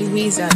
Louisa.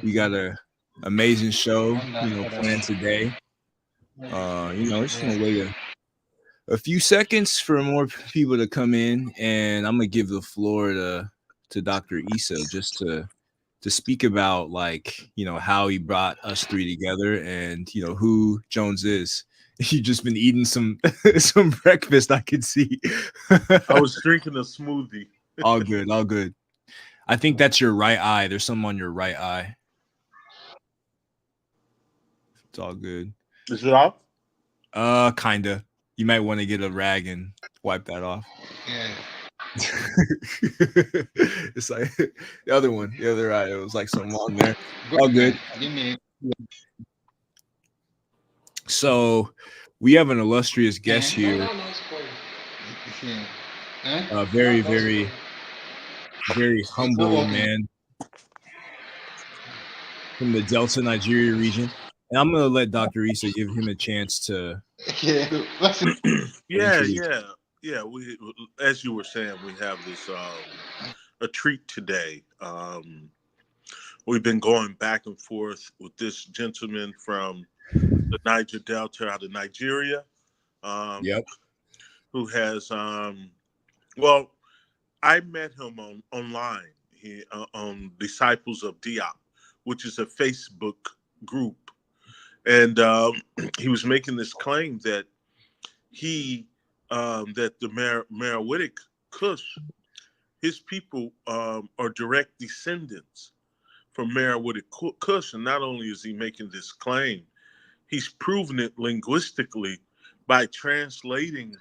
We got a amazing show, planned today. It's just a way to a few seconds for more people to come in, and I'm gonna give the floor to Dr. Issa just to speak about, like, how he brought us three together, and who Jones is. You just been eating some some breakfast, I could see. I was drinking a smoothie. All good, all good. I think that's your right eye. There's some on your right eye. It's all good. Is it off? Kinda. You might want to get a rag and wipe that off. Yeah. It's like the other one, the other eye. It was like something on there. Good All man. good. Give me. So we have an illustrious guest No, here. no, no, spoil. Yeah. Huh? Very, No, spoil. very, very It's not humble working. man from the Delta, Nigeria region. And I'm gonna let Dr. Issa give him a chance to Yeah. What's it? Yeah, introduce. yeah. We, as you were saying, we have this a treat today. We've been going back and forth with this gentleman from the Niger Delta out of Nigeria, Yep. who has well, I met him online. He on Disciples of Diop, which is a Facebook group, and he was making this claim that that the Meroitic Kush, his people are direct descendants from Meroitic Kush, and not only is he making this claim, he's proven it linguistically by translating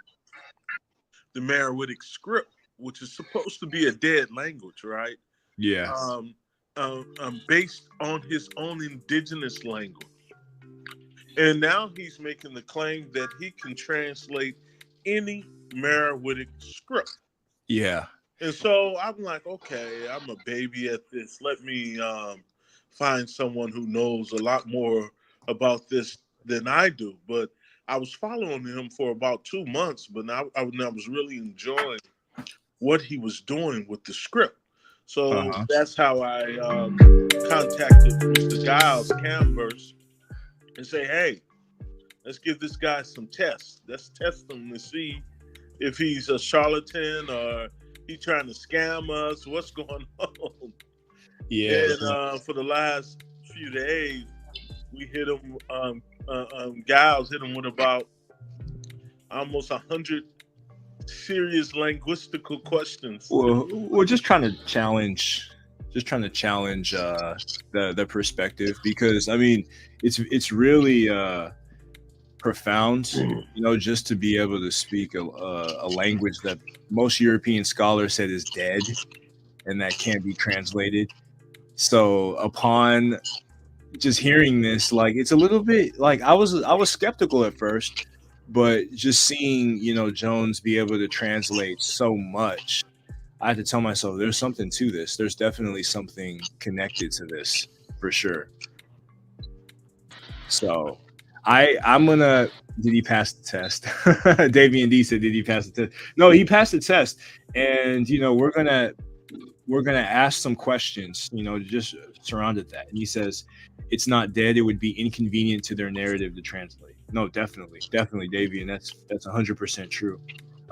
the Meroitic Script, which is supposed to be a dead language, right? Yeah. Based on his own indigenous language. And now he's making the claim that he can translate any Meroitic script. Yeah. And so I'm like, okay, I'm a baby at this. Let me find someone who knows a lot more about this than I do. But I was following him for about 2 months, but I was really enjoying what he was doing with the script. So Uh-huh. that's how I contacted Mr. Giles Canvers and say, hey, let's give this guy some tests. Let's test him to see if he's a charlatan or he's trying to scam us. What's going on? Yeah. And for the last few days, we hit him. Giles hit him with about almost 100 serious linguistical questions. Well, we're just trying to challenge the perspective, because I mean it's really profound, just to be able to speak a language that most European scholars said is dead and that can't be translated. So upon just hearing this, like, it's a little bit like I was skeptical at first, but just seeing Jones be able to translate so much, I had to tell myself there's something to this. There's definitely something connected to this for sure. So I'm gonna. Did he pass the test? Davian D said, "Did he pass the test?" No, he passed the test, and we're gonna ask some questions, just surrounded that. And he says, "It's not dead. It would be inconvenient to their narrative to translate." No, definitely, Davian. That's 100% true.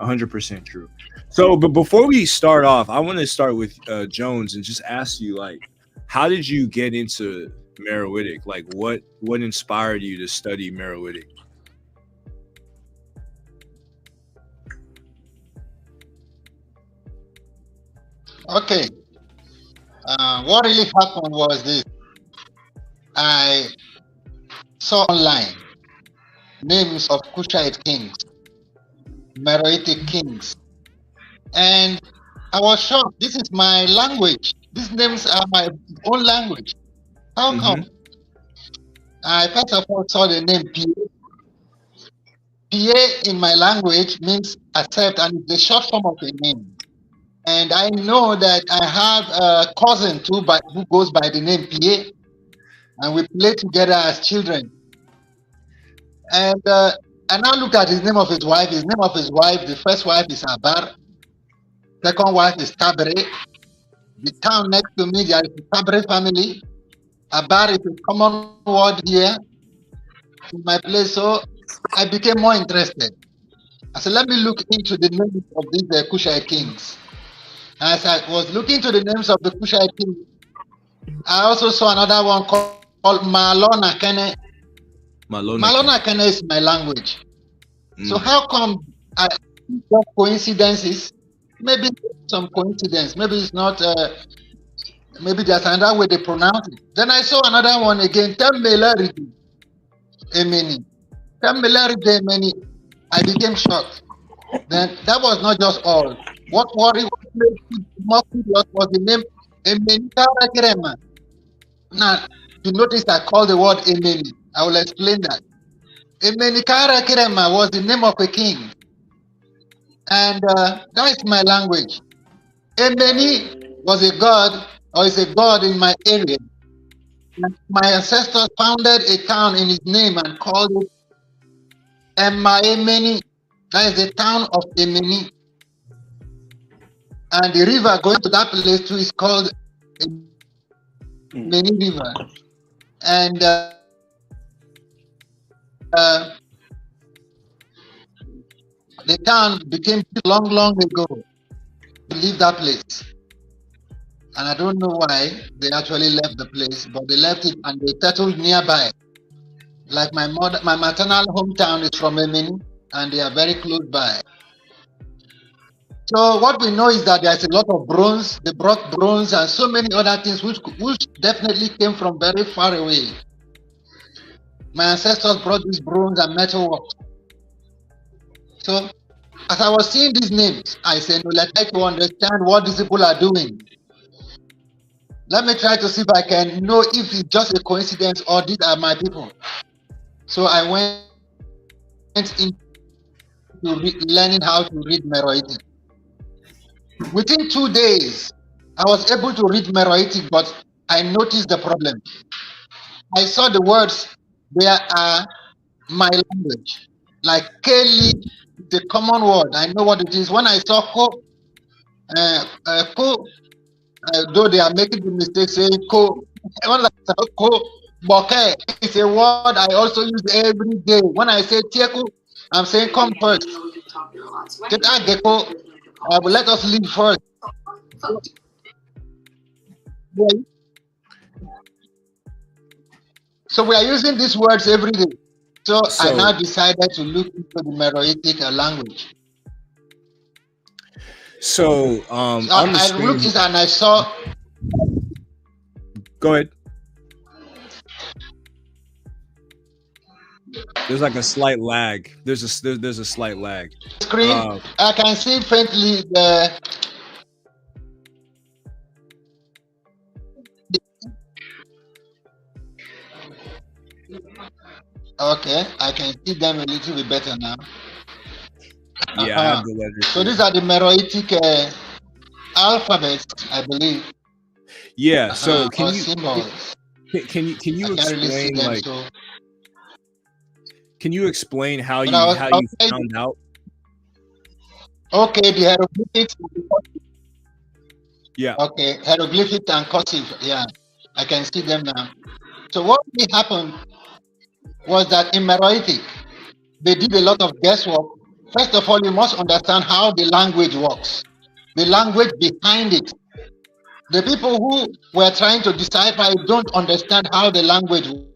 100% true. So, but before we start off, I want to start with Jones and just ask you, like, how did you get into Meroitic? Like, what inspired you to study Meroitic? Okay. What really happened was this. I saw online names of Kushite kings, Meroitic kings, and I was shocked. This is my language. These names are my own language. How come? I first of all saw the name Pierre. Pierre in my language means accept, and it's the short form of a name. And I know that I have a cousin too, who goes by the name Pierre, and we play together as children. And I now look at his name of his wife. His name of his wife, the first wife is Abar, second wife is Tabre. The town next to me, there is the Tabre family. Abar is a common word here in my place, so I became more interested. I said, let me look into the names of these Kushite kings. As I was looking into the names of the Kushite kings, I also saw another one called Malona Kene. Malona Kene is my language. So how come I got coincidences? Maybe some coincidence. Maybe it's not. Maybe there's another way they pronounce it. Then I saw another one again. Temmelarity Emeni. Temmelarity Emeni. I became shocked. Then that was not just all. What made it more curious was the name Emeni Karakrema. Now, you notice I call the word Emeni. I will explain that. Emeni Karakrema was the name of a king. And that is my language. Emeni was a god, or is a god in my area. And my ancestors founded a town in his name and called it Emeni. That is the town of Emeni. And the river going to that place too is called Emeni River. And the town became long ago. Leave that place. And I don't know why they actually left the place, but they left it and they settled nearby. Like my maternal hometown is from Emeni, and they are very close by. So what we know is that there's a lot of bronze. They brought bronze and so many other things which definitely came from very far away. My ancestors brought this bronze and metal work. So as I was seeing these names, I said, no, let's try to understand what these people are doing. Let me try to see if I can know if it's just a coincidence or these are my people. So I went into learning how to read Meroitic. Within 2 days, I was able to read Meroitic, but I noticed the problem. I saw the words, there are my language. Like Kelly, the common word. I know what it is. When I saw ko, though they are making the mistake saying ko, when I saw ko, boke is a word I also use every day. When I say tieku, I'm saying come first. Let us leave first. So we are using these words every day. So I now decided to look into the Meroitic language. So I looked it and I saw. Go ahead. There's like a slight lag. There's a slight lag. Screen. I can see faintly the. Okay, I can see them a little bit better now. Yeah, I have the letters. So these are the Meroitic alphabets, I believe. Yeah. So can you symbols. Can you explain them, Can you explain how you found out? Okay, the hieroglyphics. Yeah. Okay, hieroglyphic and cursive. Yeah, I can see them now. So what really happened was that in Meroitic, they did a lot of guesswork. First of all, you must understand how the language works, the language behind it. The people who were trying to decipher it don't understand how the language works.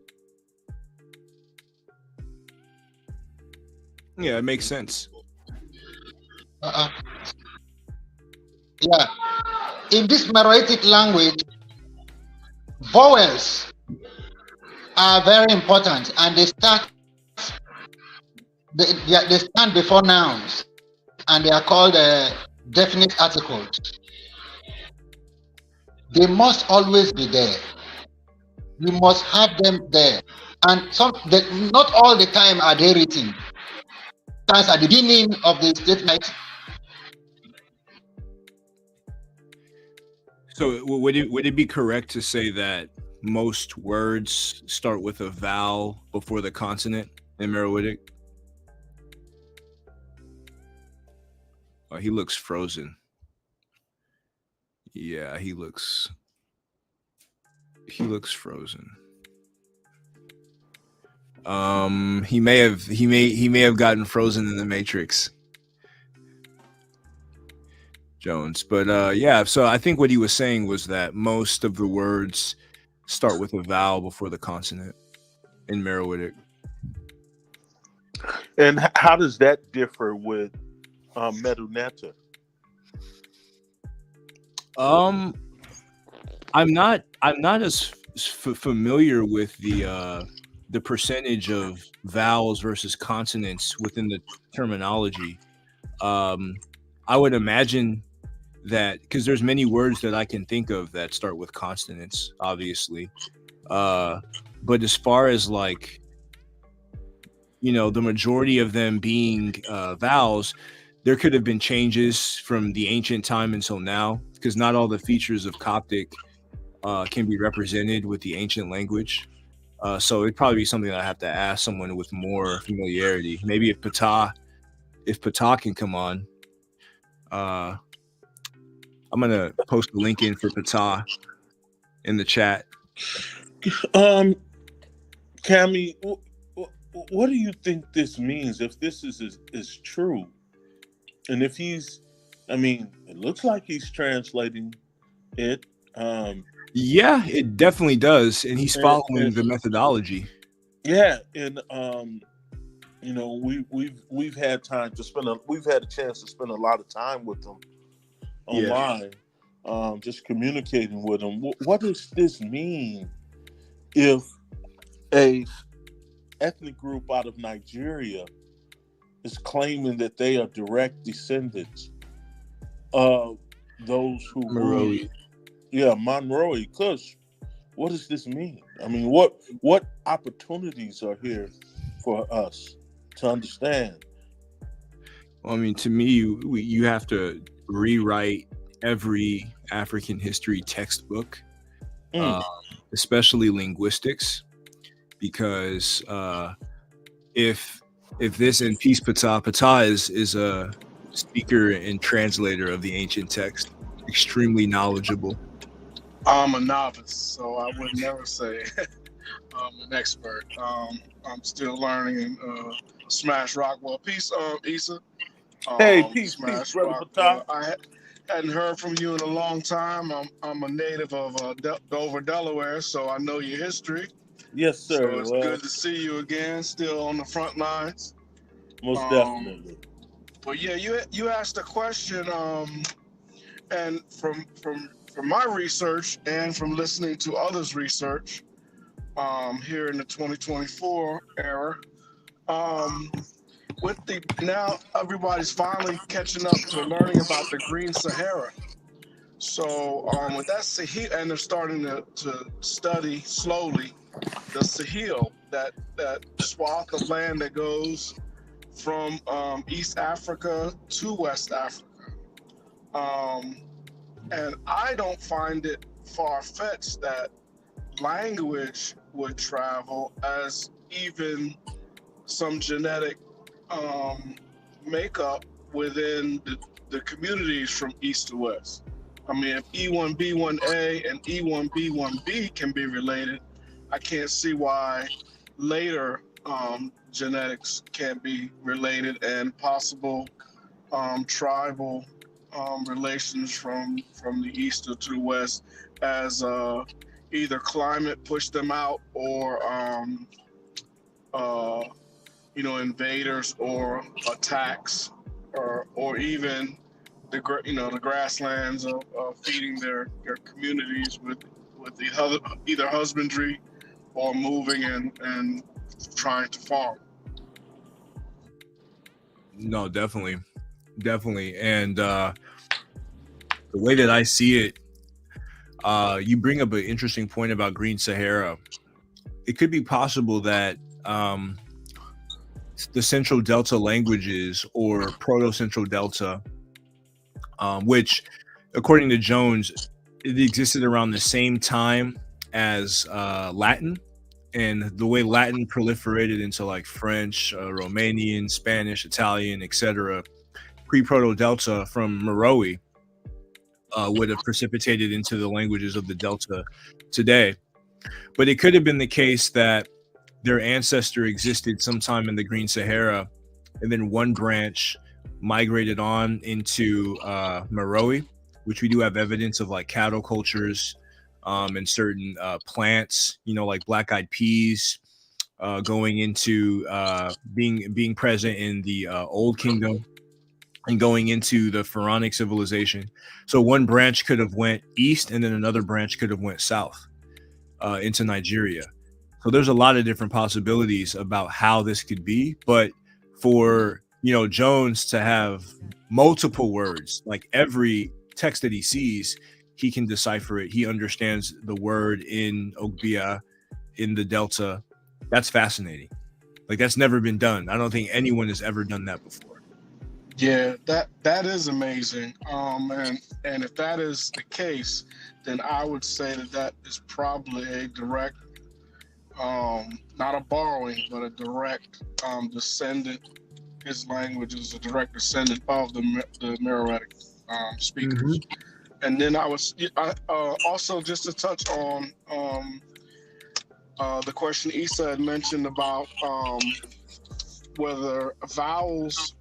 Yeah, it makes sense. Yeah. In this Meroitic language, vowels are very important, and they stand before nouns, and they are called definite articles. They must always be there. You must have them there, and not all the time are they written. That's at the beginning of the statement. So would it be correct to say that most words start with a vowel before the consonant in Meroitic? Oh, he looks frozen. Yeah, he looks frozen. He may have gotten frozen in the Matrix. Jones. But yeah, so I think what he was saying was that most of the words start with a vowel before the consonant in Meroitic. And how does that differ with Meduneta? I'm not as familiar with the percentage of vowels versus consonants within the terminology. I would imagine that because there's many words that I can think of that start with consonants, obviously. But as far as like, the majority of them being vowels, there could have been changes from the ancient time until now, because not all the features of Coptic can be represented with the ancient language. So it'd probably be something that I have to ask someone with more familiarity. Maybe if Patah can come on, I'm gonna post a link in for Patah in the chat. Cammy, what do you think this means? If this is true, and if he's, it looks like he's translating it. Yeah, it definitely does, and he's following the methodology. Yeah, and we've had time to we've had a chance to spend a lot of time with him online, just communicating with him. What does this mean if a ethnic group out of Nigeria is claiming that they are direct descendants of those who Meroitic. Monroe Kush? What does this mean? What opportunities are here for us to understand? To me, you have to rewrite every African history textbook, especially linguistics, because if this, and peace Patah is a speaker and translator of the ancient text, extremely knowledgeable. I'm a novice, so I would never say I'm an expert. I'm still learning and Smash Rock. Well, peace, Issa. Hey, peace, Smash brother Rock. Patah. I hadn't heard from you in a long time. I'm a native of Dover, Delaware, so I know your history. Yes, sir. So it's good to see you again, still on the front lines. Most definitely. But yeah, you asked a question, and from my research and from listening to others' research here in the 2024 era, now everybody's finally catching up to learning about the Green Sahara. So with that Sahel, and they're starting to study slowly the Sahel, that swath of land that goes from East Africa to West Africa. And I don't find it far-fetched that language would travel, as even some genetic makeup within the communities from east to west. If E1B1A and E1B1B can be related, I can't see why later genetics can't be related, and possible tribal relations from the east to the west, as either climate pushed them out, or invaders or attacks, or even the grasslands of feeding their communities with either husbandry or moving and trying to farm. No, definitely. And the way that I see it, you bring up an interesting point about Green Sahara. It could be possible that the Central Delta languages, or Proto-Central Delta, which, according to Jones, it existed around the same time as Latin, and the way Latin proliferated into like French, Romanian, Spanish, Italian, etc., pre-Proto-Delta from Meroe would have precipitated into the languages of the Delta today. But it could have been the case that their ancestor existed sometime in the Green Sahara, and then one branch migrated on into Meroe, which we do have evidence of, like cattle cultures and certain plants, like black-eyed peas, going into being present in the Old Kingdom and going into the Pharaonic civilization. So one branch could have went east, and then another branch could have went south into Nigeria. So there's a lot of different possibilities about how this could be. But for Jones to have multiple words, like every text that he sees, he can decipher it. He understands the word in Ogbia, in the Delta. That's fascinating. Like, that's never been done. I don't think anyone has ever done that before. Yeah, that is amazing. And if that is the case, then I would say that is probably a direct, not a borrowing, but a direct descendant. His language is a direct descendant of the Meroitic speakers. Mm-hmm. And then I also, just to touch on the question Issa had mentioned about whether vowels.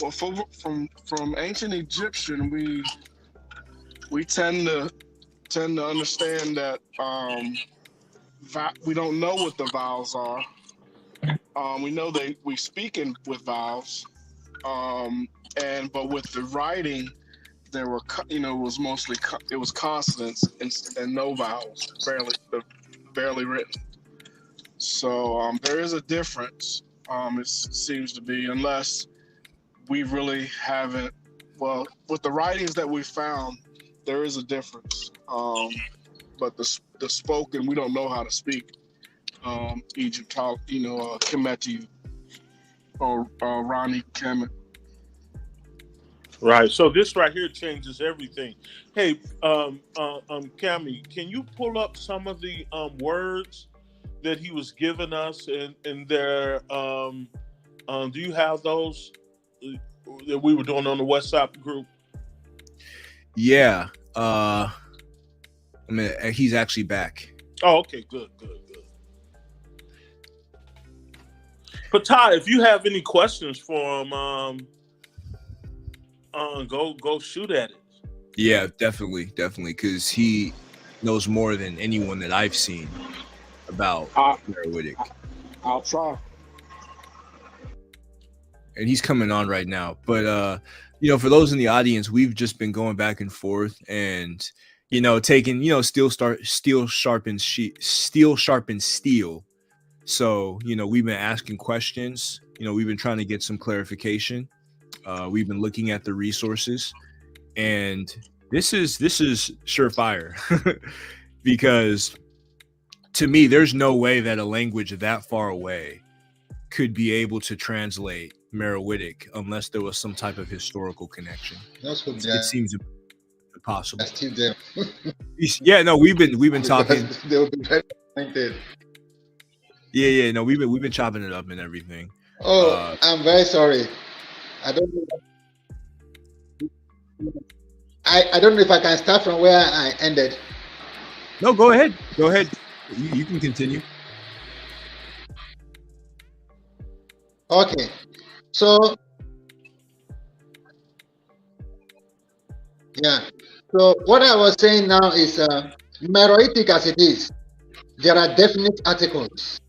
Well, from ancient Egyptian, we tend to understand that we don't know what the vowels are. We know we speak with vowels, but with the writing, there were it was mostly it was consonants and no vowels, barely written. So there is a difference. It seems to be, unless we really haven't. Well, with the writings that we found, there is a difference. But the spoken, we don't know how to speak Egypt, Kemetu or Rani Kemet. Right. So this right here changes everything. Hey, Cami, can you pull up some of the words that he was giving us in their? Do you have those that we were doing on the WhatsApp group? Yeah. I mean, he's actually back. Oh, okay, good. But Ty, if you have any questions for him, go shoot at it. Yeah, definitely, because he knows more than anyone that I've seen about Meroitic. I'll try. And he's coming on right now. But for those in the audience, we've just been going back and forth and taking steel sharpens steel. So we've been asking questions. We've been trying to get some clarification. We've been looking at the resources, and this is surefire because to me, there's no way that a language that far away could be able to translate Meroitic unless there was some type of historical connection. It seems impossible. Still there. Yeah, no, we've been talking. They'll be very pointed. Yeah, no, we've been chopping it up and everything. Oh, I'm very sorry. I don't know. I don't know if I can start from where I ended. No, go ahead. You can continue. Okay. So, yeah. So what I was saying now is Meroitic as it is, there are definite articles.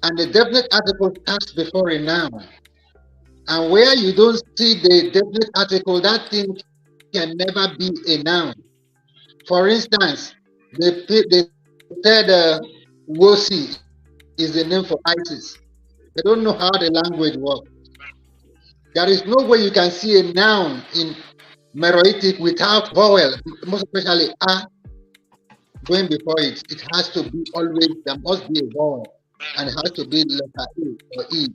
And the definite article comes before a noun. And where you don't see the definite article, that thing can never be a noun. For instance, they said Wosi is the name for Isis. They don't know how the language works. There is no way you can see a noun in Meroitic without vowel, most especially A going before it. It has to be always, there must be a vowel, and it has to be letter A or E.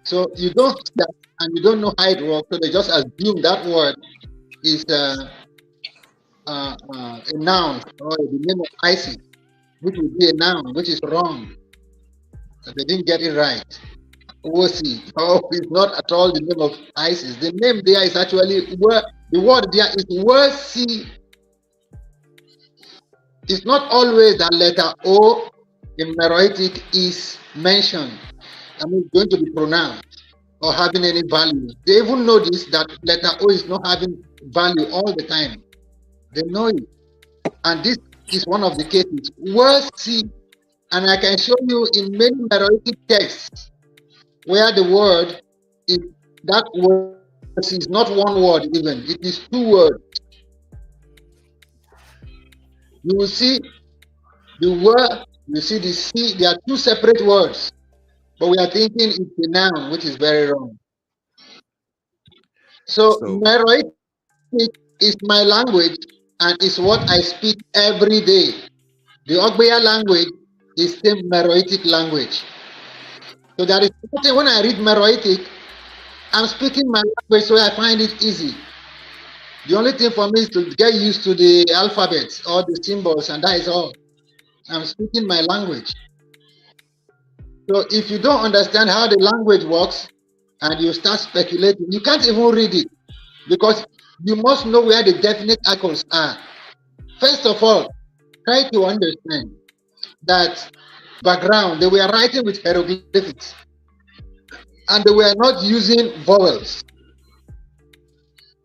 So you don't see that, and you don't know how it works, so they just assume that word is a noun or the name of Isis, which would be a noun, which is wrong. They didn't get it right. Wosi. Oh, it's not at all the name of Isis. The name there is actually the word there is Wosi. It's not always that letter O in Meroitic is mentioned. I mean, it's going to be pronounced. or having any value. They even notice that letter O is not having value all the time. They know it. And this is one of the cases. Word C, and I can show you in many Meroitic texts where the word is, that word is not one word even, it is two words. You will see the word, you see the C, they are two separate words, but we are thinking it's a noun, which is very wrong. So Meroitic is my language and is what I speak every day. The Ogbeya language is the Meroitic language. So there is something when I read Meroitic, I'm speaking my language, so I find it easy. The only thing for me is to get used to the alphabet or the symbols, and that is all. I'm speaking my language. So if you don't understand how the language works and you start speculating, you can't even read it because you must know where the definite articles are. First of all, try to understand that background, they were writing with hieroglyphics and they were not using vowels.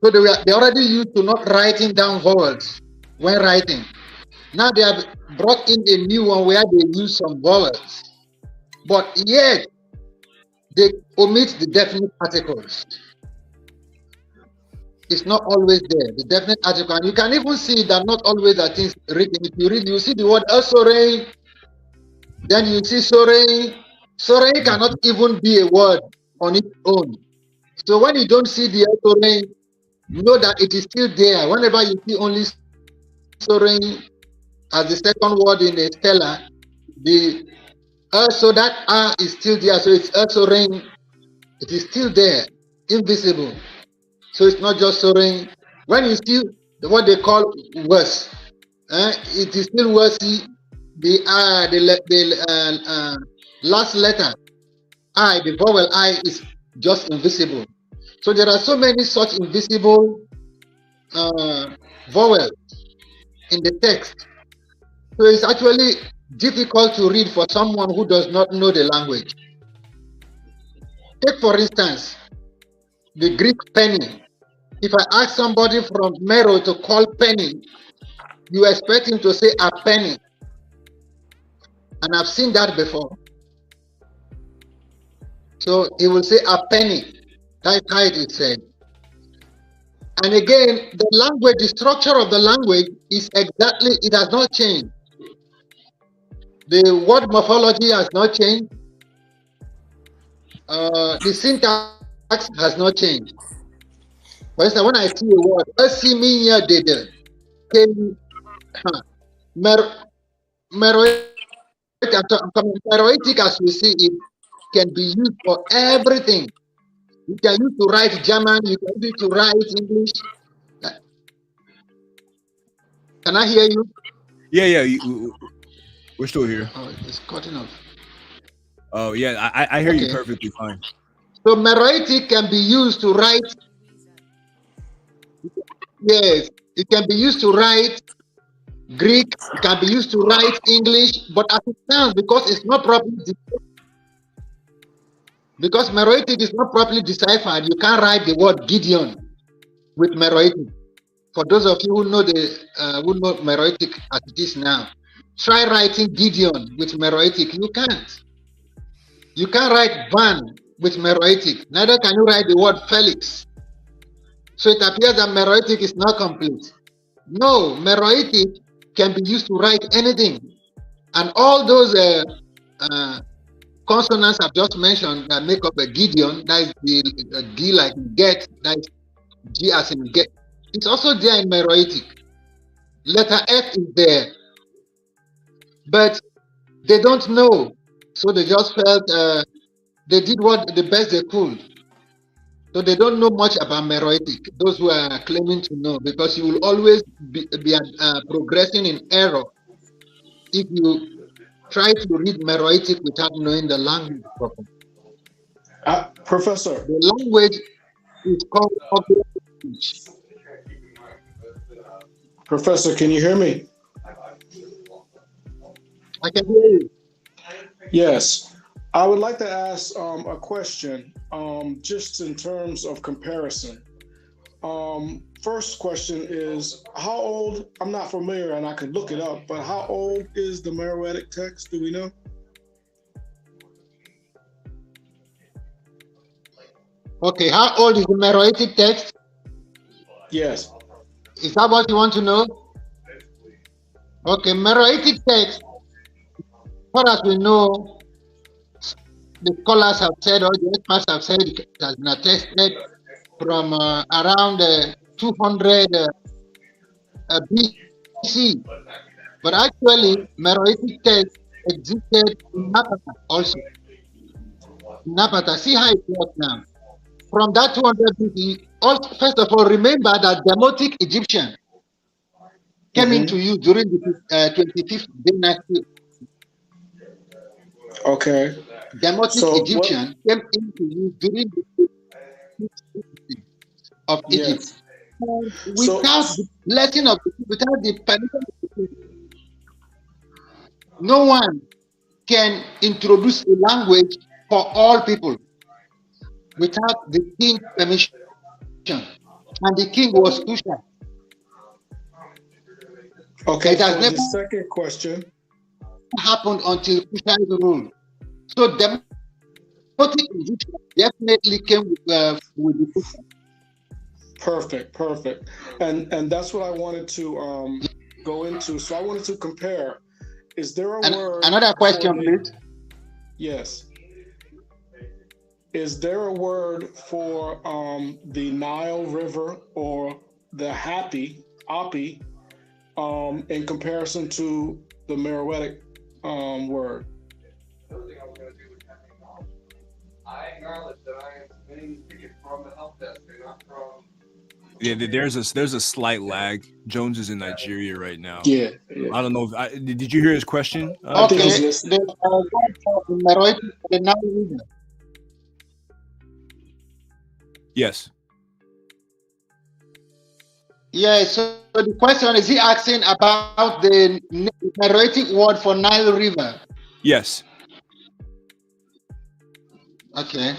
So they already used to not writing down vowels when writing. Now they have brought in a new one where they use some vowels, but yet they omit the definite articles. It's not always there, the definite article. And you can even see that not always are things written. If you read, you see the word sorry, then you see sorry. Sorry cannot even be a word on its own. So when you don't see the sorry, know that it is still there. Whenever you see only sorry as the second word in the stela, the so that is still there. So it's sorry. It is still there, invisible. So it's not just soaring. When you see what they call worse, it is still worthy. The last letter I, the vowel I, is just invisible. So there are so many such invisible vowels in the text. So it's actually difficult to read for someone who does not know the language. Take for instance the Greek penny. If I ask somebody from Mero to call penny, you expect him to say a penny. And I've seen that before. So he will say a penny. That's how it is said. And again, the language, the structure of the language is exactly, it has not changed. The word morphology has not changed. The syntax has not changed. For instance, when I see a word, Asimiya dede, Meroitic as we see it can be used for everything. You can use to write German, you can use to write English. Can I hear you? Yeah, we're still here. Oh, it's cutting off. Oh yeah, I hear you perfectly fine. So Meroitic can be used to write. Yes, it can be used to write Greek, it can be used to write English, but as it stands, because it's not properly because Meroitic is not properly deciphered, you can't write the word Gideon with Meroitic. For those of you who know who know Meroitic as it is now, try writing Gideon with Meroitic. You can't. You can't write Van with Meroitic. Neither can you write the word Felix. So it appears that Meroitic is not complete. No, Meroitic can be used to write anything. And all those consonants I've just mentioned that make up a Gideon, that is the G like get, that is G as in get. It's also there in Meroitic. Letter F is there. But they don't know. So they just felt they did the best they could. So they don't know much about Meroitic, those who are claiming to know, because you will always be progressing in error if you try to read Meroitic without knowing the language properly. Professor. The language is called language. Professor, can you hear me? I can hear you. Yes. I would like to ask a question, just in terms of comparison. First question is, how old, I'm not familiar and I could look it up, but how old is the Meroitic text? Do we know? Okay, how old is the Meroitic text? Yes. Is that what you want to know? Okay, Meroitic text, as far as we know, the scholars have said, or the experts have said, it has been attested from around 200 BC. But actually, Meroitic text existed in Napata also. Napata, see how it works now. From that 200 BC, also, first of all, remember that Demotic Egyptian came into use during the 25th dynasty. Okay. Demotic Egyptian came into use during the 25th dynasty of Egypt. Yes. Without the blessing of the, without the permission of the king, no one can introduce a language for all people without the king's permission. And the king was Kushite. Okay, It has so never the second question. happened until Kushite rule. So Demotic Egyptian definitely came with the Kushite. Perfect. And that's what I wanted to go into. So I wanted to compare. Is there a word? Another question, please. Yes. Is there a word for the Nile River or the Api, in comparison to the Meroitic word? I acknowledge that I am submitting it from the help desk and not from. Yeah, there's a slight lag. Jones is in Nigeria right now. Yeah. I don't know if did you hear his question? Okay, the Meroitic, the Nile River. Yes. Yeah, so the question is, he asking about the Meroitic word for Nile River? Yes. Okay.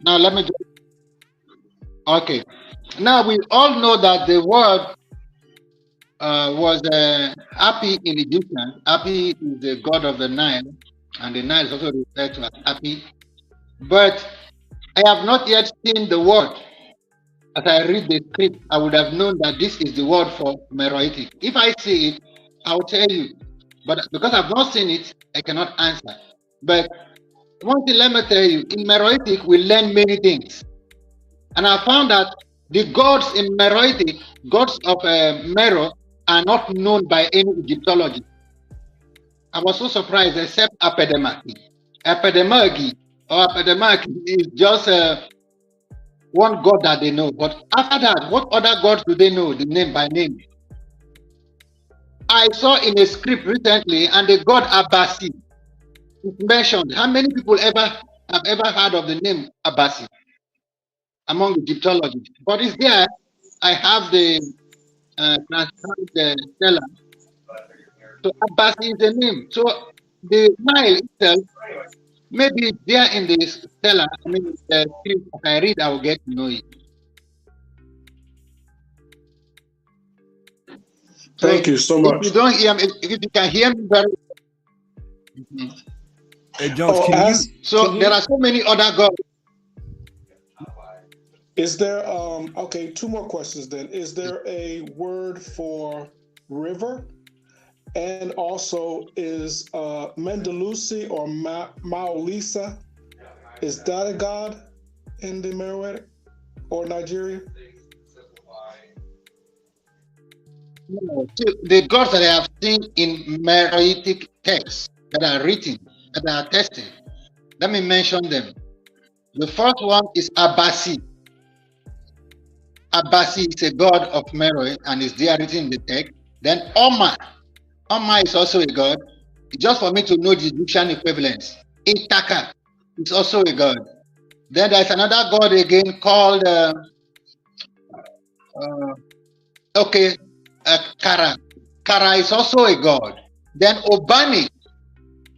Now let me. Okay. Now we all know that the word was Api in Egyptian. Api is the god of the Nile, and the Nile is also referred to as Api. But I have not yet seen the word. As I read the script, I would have known that this is the word for Meroitic. If I see it, I'll tell you. But because I've not seen it, I cannot answer. But one thing, let me tell you, in Meroitic, we learn many things. And I found that the gods in Meroitic, gods of Mero, are not known by any Egyptology. I was so surprised, except Apedemaki. Apedemaki is just one god that they know. But after that, what other gods do they know, the name by name? I saw in a script recently, and the god Abasi is mentioned. How many people have ever heard of the name Abasi among Egyptologists? But it's there. I have the stelae. So Abasi is the name. So the Nile itself, maybe there in the stela, I mean, the script, if I read, I will get to know it. Thank you so much. If you don't hear me, if you can hear me very well. Hey Jones, There are so many other gods. Is there okay, two more questions then. Is there a word for river? And also, is Mendelusi or Maolisa, is that a god in the Meroitic or Nigeria? No, the gods that I have seen in Meroitic texts that are written, that are tested, let me mention them. The first one is Abasi. Abasi is a god of Meroe and is there written in the text. Then Oma. Oma is also a god. Just for me to know the Egyptian equivalents. Itaka is also a god. Then there's another god again called Kara. Kara is also a god. Then Obani.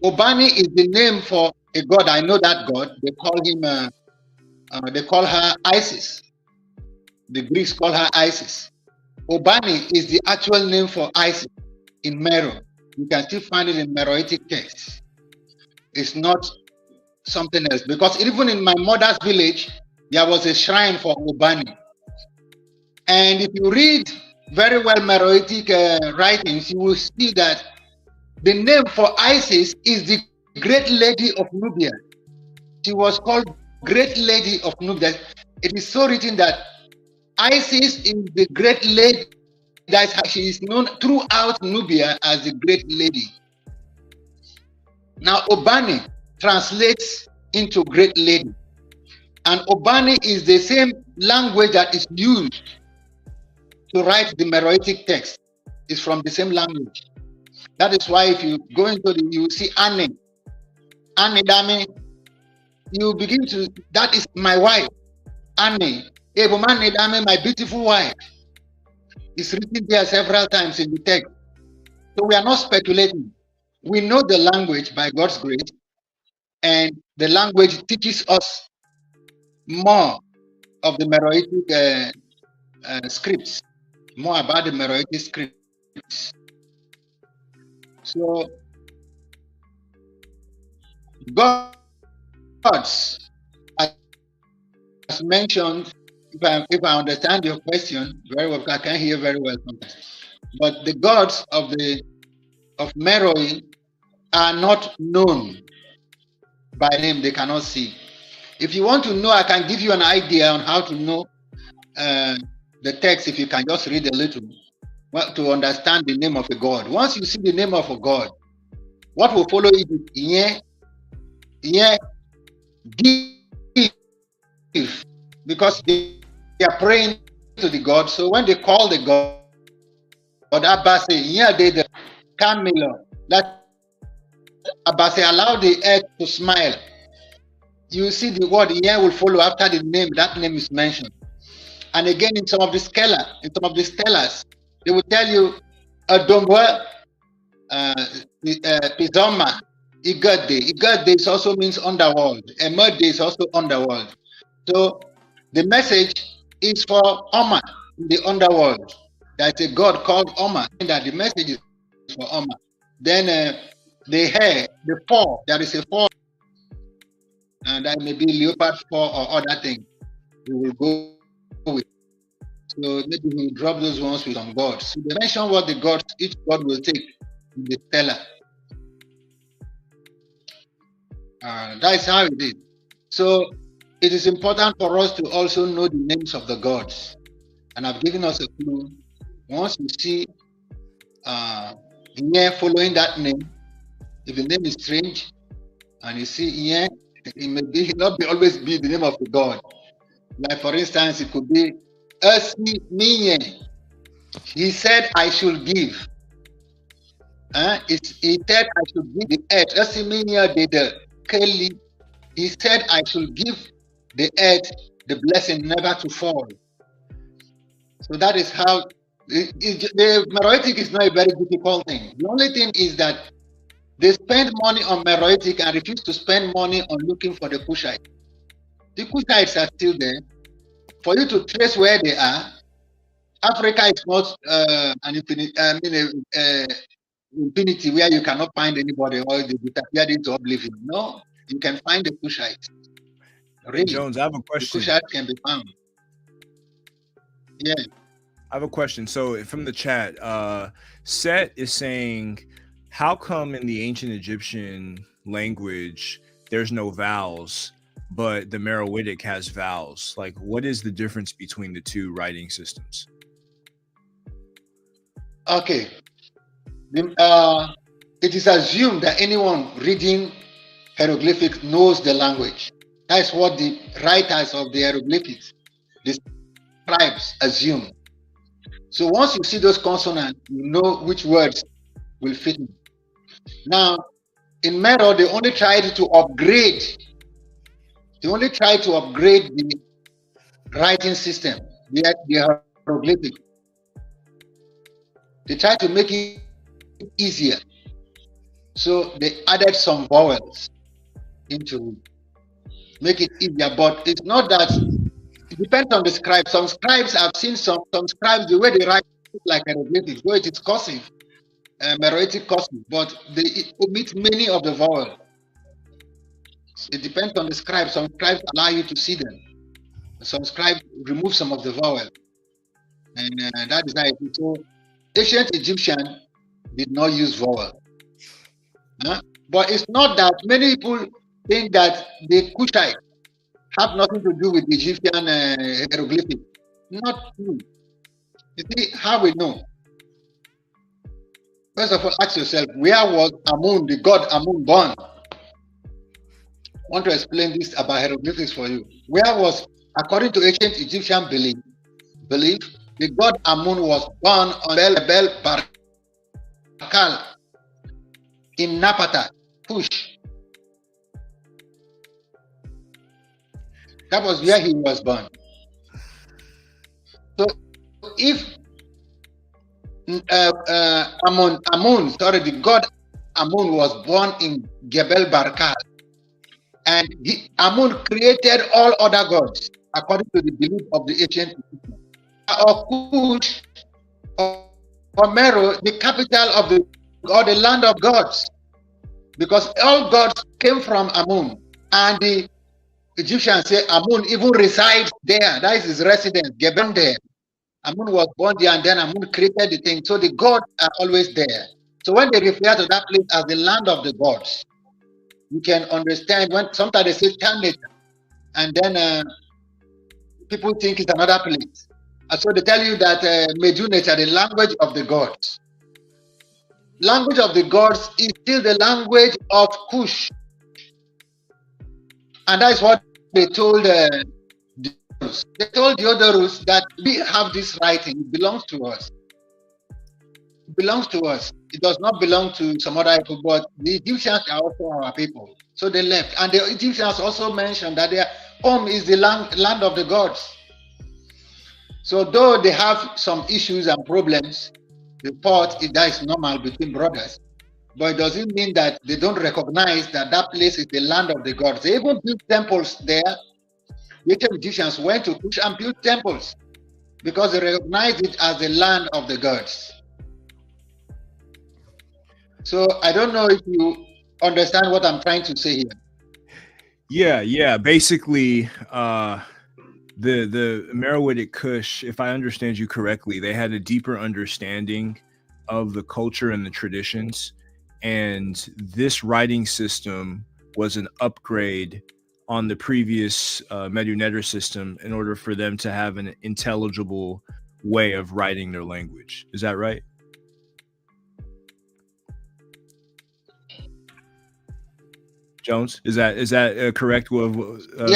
Obani is the name for a god. I know that god. They call him. They call her Isis. The Greeks call her Isis. Obani is the actual name for Isis in Mero. You can still find it in Meroitic texts. It's not something else, because even in my mother's village, there was a shrine for Obani. And if you read very well Meroitic writings, you will see that the name for Isis is the Great Lady of Nubia. She was called Great Lady of Nubia. It is so written that Isis is the Great Lady. That's how she is known throughout Nubia as the Great Lady. Now, Obani translates into Great Lady. And Obani is the same language that is used to write the Meroitic text. It's from the same language. That is why if you go into you see Anne Dami, you begin to, that is my wife, Anne. Ebomane Dami, my beautiful wife. It's written there several times in the text. So we are not speculating. We know the language by God's grace, and the language teaches us more of the Meroitic scripts, more about the Meroitic scripts. So, gods, as mentioned, if I understand your question very well, I can't hear very well sometimes. But the gods of Meroe are not known by name. They cannot see. If you want to know, I can give you an idea on how to know the text. If you can just read a little, well, to understand the name of a god. Once you see the name of a god, what will follow it is give, because they are praying to the god. So when they call the god, Abba say, they the Camilo, that Abba say, allow the earth to smile. You see the word will follow after the name. That name is mentioned. And again, in some of the stelas, they will tell you Adomwa, Pizoma, Igade. Igade also means underworld. Emerde is also underworld. So the message is for Oma in the underworld. There's a god called Oma, and that the message is for Oma. Then the hair, the paw, there is a paw, and that may be leopard paw or other thing. We will go with. So maybe we'll drop those ones with some gods. So they mention what the gods, each god will take in the stela. That's how it is. So it is important for us to also know the names of the gods. And I've given us a clue. Once you see following that name, if the name is strange, and you see it may not always be the name of the god. Like for instance, it could be he said I should give. He said I should give the earth. He said I should give the earth the blessing never to fall. So that is how the Meroitic is not a very difficult thing. The only thing is that they spend money on Meroitic and refuse to spend money on looking for the Kushite. The Kushites are still there. For you to trace where they are, Africa is not an infinity where you cannot find anybody or they disappeared into oblivion. No, you can find the Kushite. Really, Jones, I have a question. The Kushite can be found. Yeah. I have a question. So from the chat, Set is saying, how come in the ancient Egyptian language there's no vowels, but the Meroitic has vowels? Like, what is the difference between the two writing systems? Okay. It is assumed that anyone reading hieroglyphics knows the language. That's what the writers of the hieroglyphics, the scribes, assume. So once you see those consonants, you know which words will fit in. Now, in Mero, they only tried to upgrade. They only tried to upgrade the writing system, the hieroglyphic. They tried to make it easier. So they added some vowels into make it easier. But it's not that. It depends on the scribe. Some scribes, I've seen some scribes, the way they write like hieroglyphics, though it is cursive, Meroitic cursive, but they omit many of the vowels. It depends on the scribe. Some scribes allow you to see them. Some scribes remove some of the vowels. And that is how it is. So ancient Egyptian did not use vowel. But it's not that many people think that the Kushite have nothing to do with Egyptian hieroglyphic. Not true. You see how we know. First of all, ask yourself, where was Amun, the god Amun, born? I want to explain this about hieroglyphics for you. Where was, according to ancient Egyptian belief, the god Amun was born on Bel Barkal in Napata, Kush. That was where he was born. So if the god Amun was born in Gebel Barkal, and Amun created all other gods according to the belief of the ancient people. Or Kush, or Meru, the capital of the land of gods, because all gods came from Amun, and the Egyptians say Amun even resides there. That is his residence, Gebel there. Amun was born there, and then Amun created the thing. So the gods are always there. So when they refer to that place as the land of the gods, you can understand when sometimes they say Tanit, and then people think it's another place. And so they tell you that Medunet are the language of the gods. Language of the gods is still the language of Kush. And that is what they told Diodorus. They told Diodorus that we have this writing, it belongs to us. It belongs to us. It does not belong to some other people, but the Egyptians are also our people. So they left. And the Egyptians also mentioned that their home is the land of the gods. So though they have some issues and problems, the thought that is normal between brothers, but it doesn't mean that they don't recognize that that place is the land of the gods. They even built temples there. The Egyptians went to Kush and built temples because they recognized it as the land of the gods. So I don't know if you understand what I'm trying to say here. Yeah. Basically, the Meroitic Kush, if I understand you correctly, they had a deeper understanding of the culture and the traditions, and this writing system was an upgrade on the previous Medu-Neter system in order for them to have an intelligible way of writing their language. Is that right? Jones, is that a correct Yes.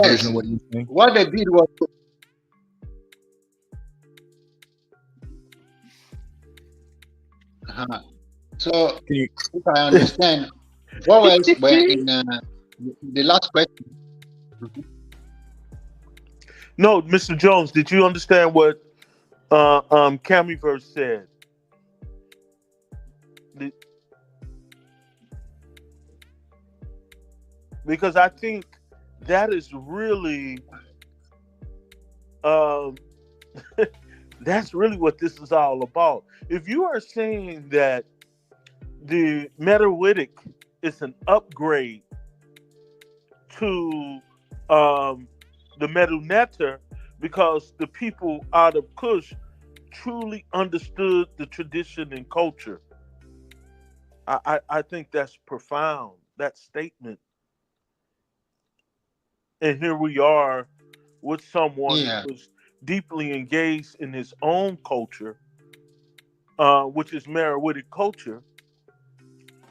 version of what you're saying? What they did was so if I understand, vowels were in the last question. No, Mr. Jones, did you understand what Camiverse said? Because I think that is really that's really what this is all about. If you are saying that the Meroitic is an upgrade to the Medu-Neter because the people out of Kush truly understood the tradition and culture, I think that's profound, that statement. And here we are with someone who was deeply engaged in his own culture, which is Meroitic culture,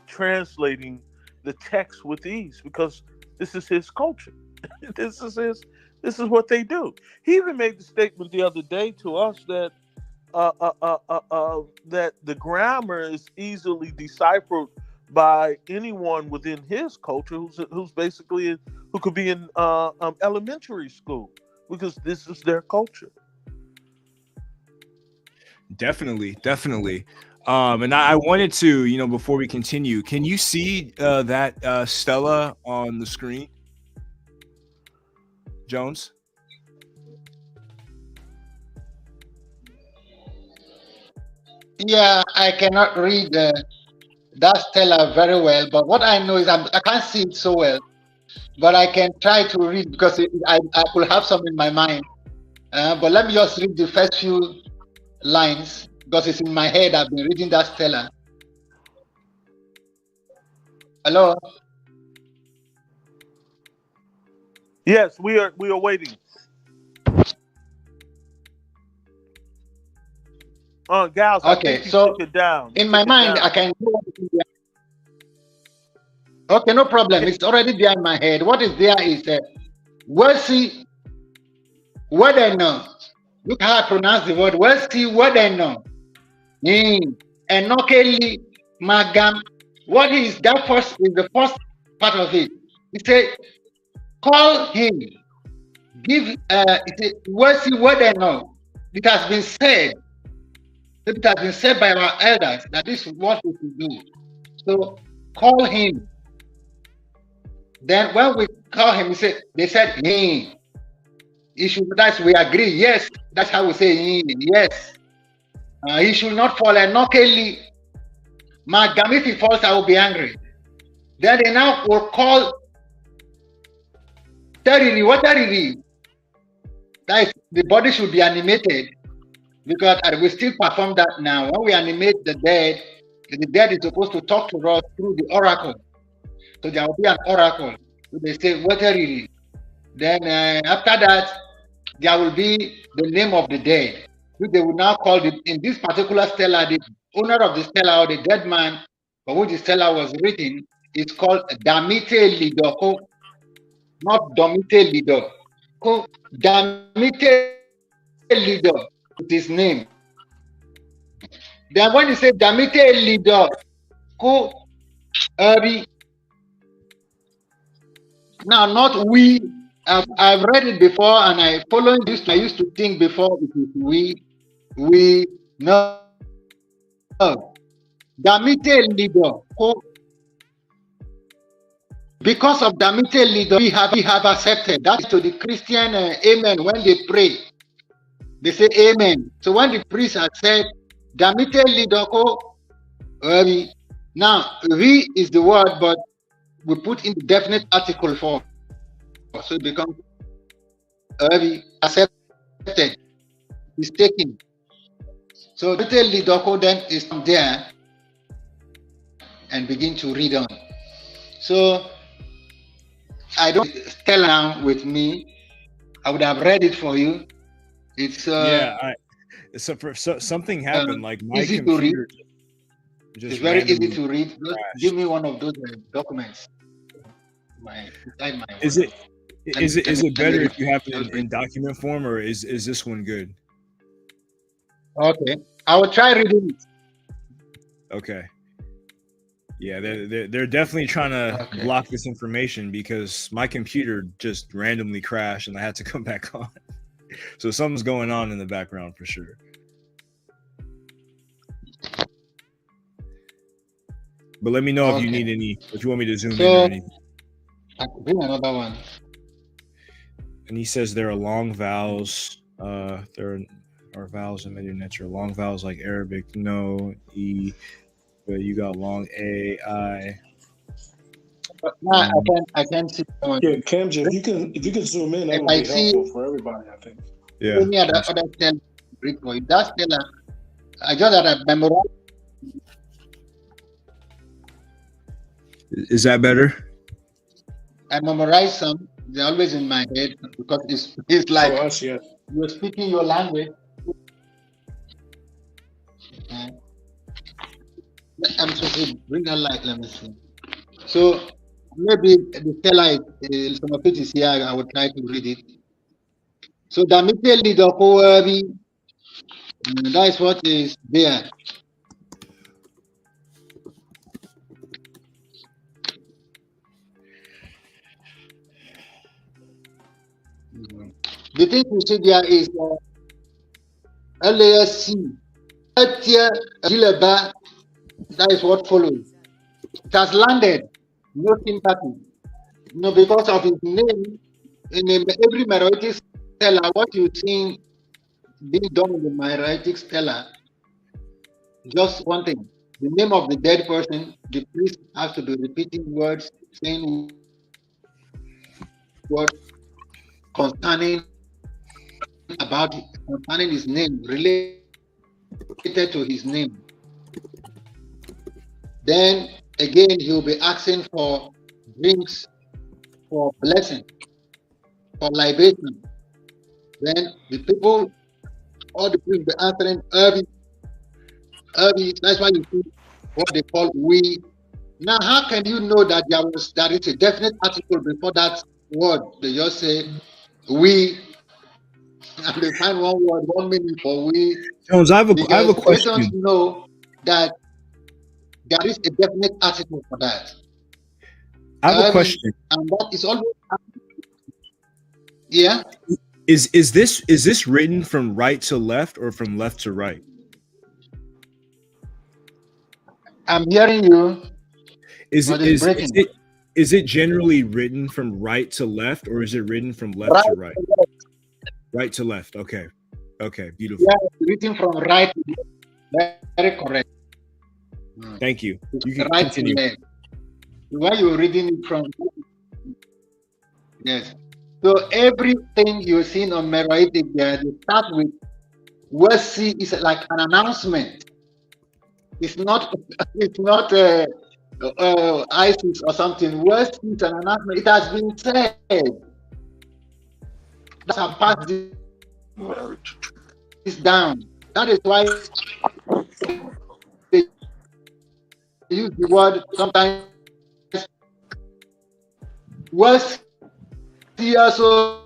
translating the text with ease because this is his culture. This is what they do. He even made the statement the other day to us that that the grammar is easily deciphered by anyone within his culture who's basically who could be in elementary school because this is their culture. Definitely. And I wanted to, before we continue, can you see that stela on the screen? Jones? Yeah, I cannot read that stela very well, but what I know is I can't see it so well, but I can try to read because I could have some in my mind. But let me just read the first few lines because it's in my head. I've been reading that stela. Hello? Yes, we are waiting. Gals, I Okay, think you so took it down. in my mind, I can go. Okay, no problem. It's already there in my head. What is there is Welsi Wedeno. Look how I pronounce the word Welsi Wedeno. Enokeli Magam. What is that first is the first part of it. He said, call him. Give Welsi Wedeno. It has been said. It has been said by our elders that this is what we should do. So call him. Then when we call him, they said, he should, that's we agree. Yes, that's how we say yes. He should not fall. And knockily, Magam, if he falls, I will be angry. Then they now will call Terili. What Terili? That is, the body should be animated because we still perform that now. When we animate the dead is supposed to talk to us through the oracle. So there will be an oracle. So they say, what Terili? Then after that, there will be the name of the dead, which they will now call in this particular stela, the owner of the stela or the dead man for which the stela was written is called Damite Lido, not Domite Lido. Damite Lido is his name. Then when you say Damite Lido, now not we. I've read it before and I following this. I used to think before it is we no. Damite leader. Because of Damite leader, we have accepted. That's to the Christian amen. When they pray, they say amen. So when the priest has said Damite leader, now we is the word, but we put in the definite article form. So it becomes accepted, is taken. So detail Lidoko then is there and begin to read on. So I don't tell now with me. I would have read it for you. It's something happened. Like my easy computer to read. It's very easy to read. Just give me one of those documents. Is it better if you have it in document form, or is this one good? Okay, I will try reading it. Okay. Yeah, they're definitely trying to block this information because my computer just randomly crashed and I had to come back on. So something's going on in the background for sure. But let me know if you need if you want me to zoom in or anything. I could bring another one. And he says there are long vowels. There are vowels in Median nature. Long vowels like Arabic, no, E, but you got long A, I. I can see. Yeah, Kamji, if you can zoom in, that would be helpful for everybody, I think. Yeah. Any other stela, that's stela. I just had a memorized. Is that better? I memorize some. They're always in my head because it's like for us, yeah. You're speaking your language. I'm supposed to bring that light. Let me see. So maybe the stela is some of it is here. I will try to read it. So Damite Lidokowabi, that is what is there. The thing you see there is LASC. That is what follows. It has landed. No sympathy. No, because of his name in every Meroitic stela, what you see being done in the Meroitic stela, just one thing: the name of the dead person. The priest has to be repeating words, saying words concerning about concerning his name, related to his name. Then again, he'll be asking for drinks, for blessing, for libation. Then the people, all the people, be answering Irvi. That's why you see what they call we. Now, how can you know that there is a definite article before that word? They just say we, and they find one word, one meaning for we. Jones, I have a Because let us question. know that there is a definite article for that. I have a question. And that is always, yeah. Is this written from right to left or from left to right? I'm hearing you. Is but it it's breaking. is it generally written from right to left, or is it written from left to right? Right to left. Okay. Okay. Beautiful. Yeah, it's written from right to left. Very correct. Thank you. You It's can right continue. to left. Why you're reading it from? Yes. So everything you're seeing on Meroitic there, they start with word C is like an announcement. It's not. It's not ISIS or something. Word C is an announcement. It has been said. That's how passed this down. That is why they use the word sometimes. West also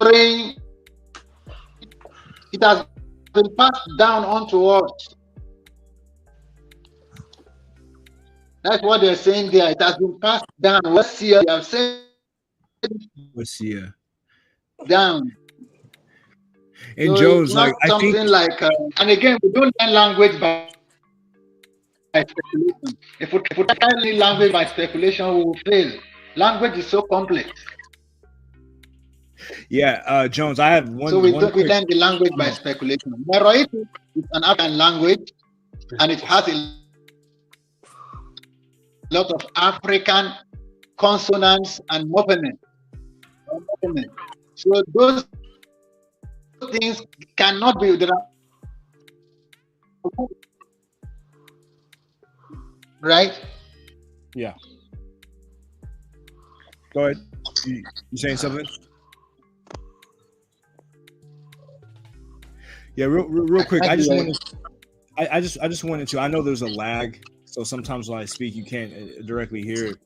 rain. It has been passed down onto us. That's what they're saying there. It has been passed down. West here, they have said down. And So Joe's it's not like, I something think, like, and again, we don't learn language by speculation. If we try to learn language by speculation, we will fail. Language is so complex. yeah, Jones, I have So we one quick. learn the language by speculation. Meroitic is an African language, and it has a lot of African consonants and movement. So those things cannot be. Right? Yeah. Go ahead. You saying something? Yeah, real quick. I just wanted to. I know there's a lag, so sometimes when I speak, you can't directly hear it.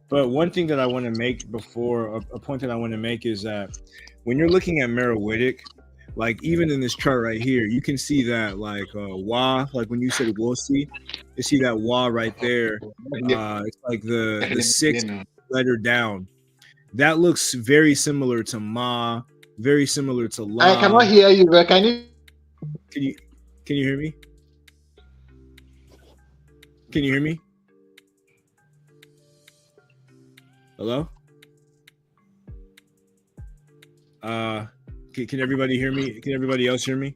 But one thing that I want to make before a point that I want to make is that when you're looking at Meroitic, like even in this chart right here, you can see that like wa, like when you said wosi, you see that wa right there. It's like the sixth letter down. That looks very similar to ma, very similar to la. I cannot hear you, but can you hear me? Can you hear me? Hello? Can everybody hear me? Can everybody else hear me?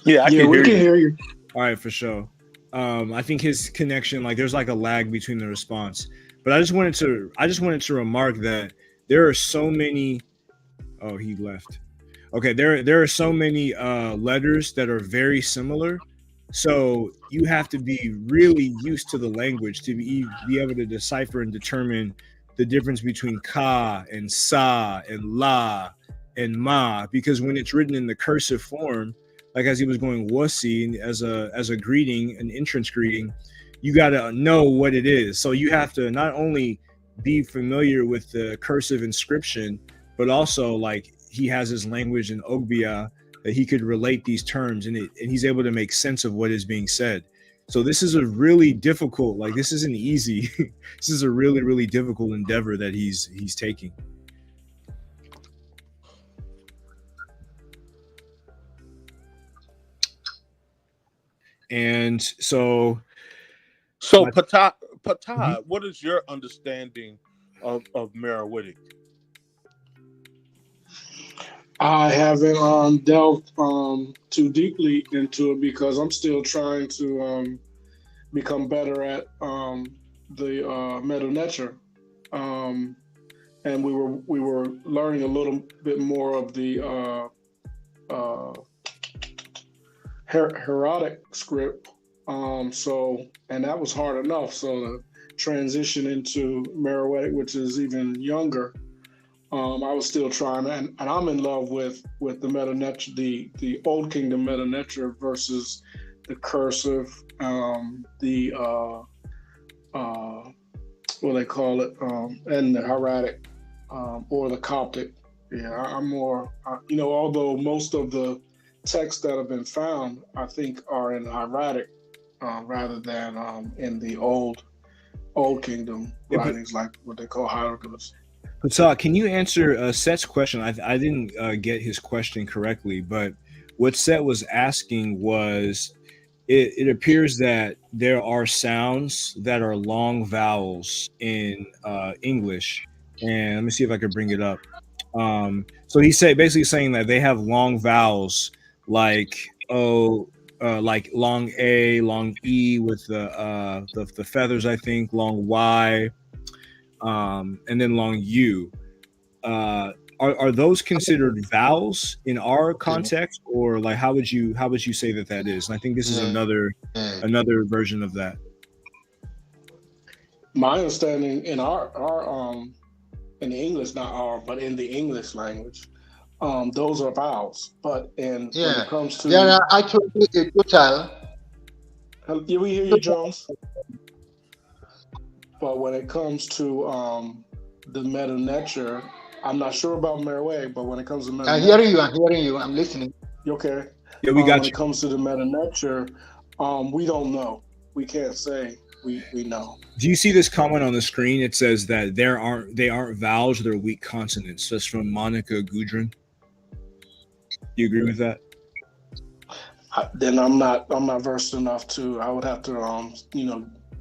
Yeah, we can hear you. All right, for sure. I think his connection, like there's like a lag between the response. But I just wanted to remark that there are so many. Oh, he left. Okay, there are so many letters that are very similar. So you have to be really used to the language to be able to decipher and determine the difference between ka and sa and la and ma, because when it's written in the cursive form, like as he was going wasi as a greeting, an entrance greeting, you got to know what it is. So you have to not only be familiar with the cursive inscription, but also like he has his language in Ogbia that he could relate these terms and he's able to make sense of what is being said. So this is a really difficult, like this isn't easy. This is a really, really difficult endeavor that he's taking. And so Patah, what is your understanding of Meroitic? I haven't delved too deeply into it because I'm still trying to become better at the meta nature. Um, and we were learning a little bit more of the uh, Heroic script. So and that was hard enough. So to transition into Meroitic, which is even younger, I was still trying, and I'm in love with the meta nature, the Old Kingdom meta nature versus the cursive, the what they call it, and the hieratic, or the Coptic. Yeah, I'm more, although most of the texts that have been found, I think, are in hieratic rather than in the Old Kingdom writings, like what they call hieroglyphs. So, can you answer Seth's question? I didn't get his question correctly, but what Seth was asking was, it appears that there are sounds that are long vowels in English, and let me see if I could bring it up. So he said basically saying that they have long vowels like like long A, long E with the feathers, I think, long Y, and then long U. Are those considered vowels in our context, or like how would you say that is? And I think this is another version of that. My understanding in our in the English, not our, but in the English language, those are vowels. But when it comes to, there are actually a total. Yeah, we hear you, Jones. But when it comes to the meta nature, I'm not sure about Meroitic, but when it comes to meta I'm hearing you. I'm listening. Okay. Yeah, we got when it comes to the meta nature, we don't know. We can't say we know. Do you see this comment on the screen? It says that they aren't vowels, they're weak consonants. That's from Monica Gudrun. Do you agree with that? Then I'm not versed enough to. I would have to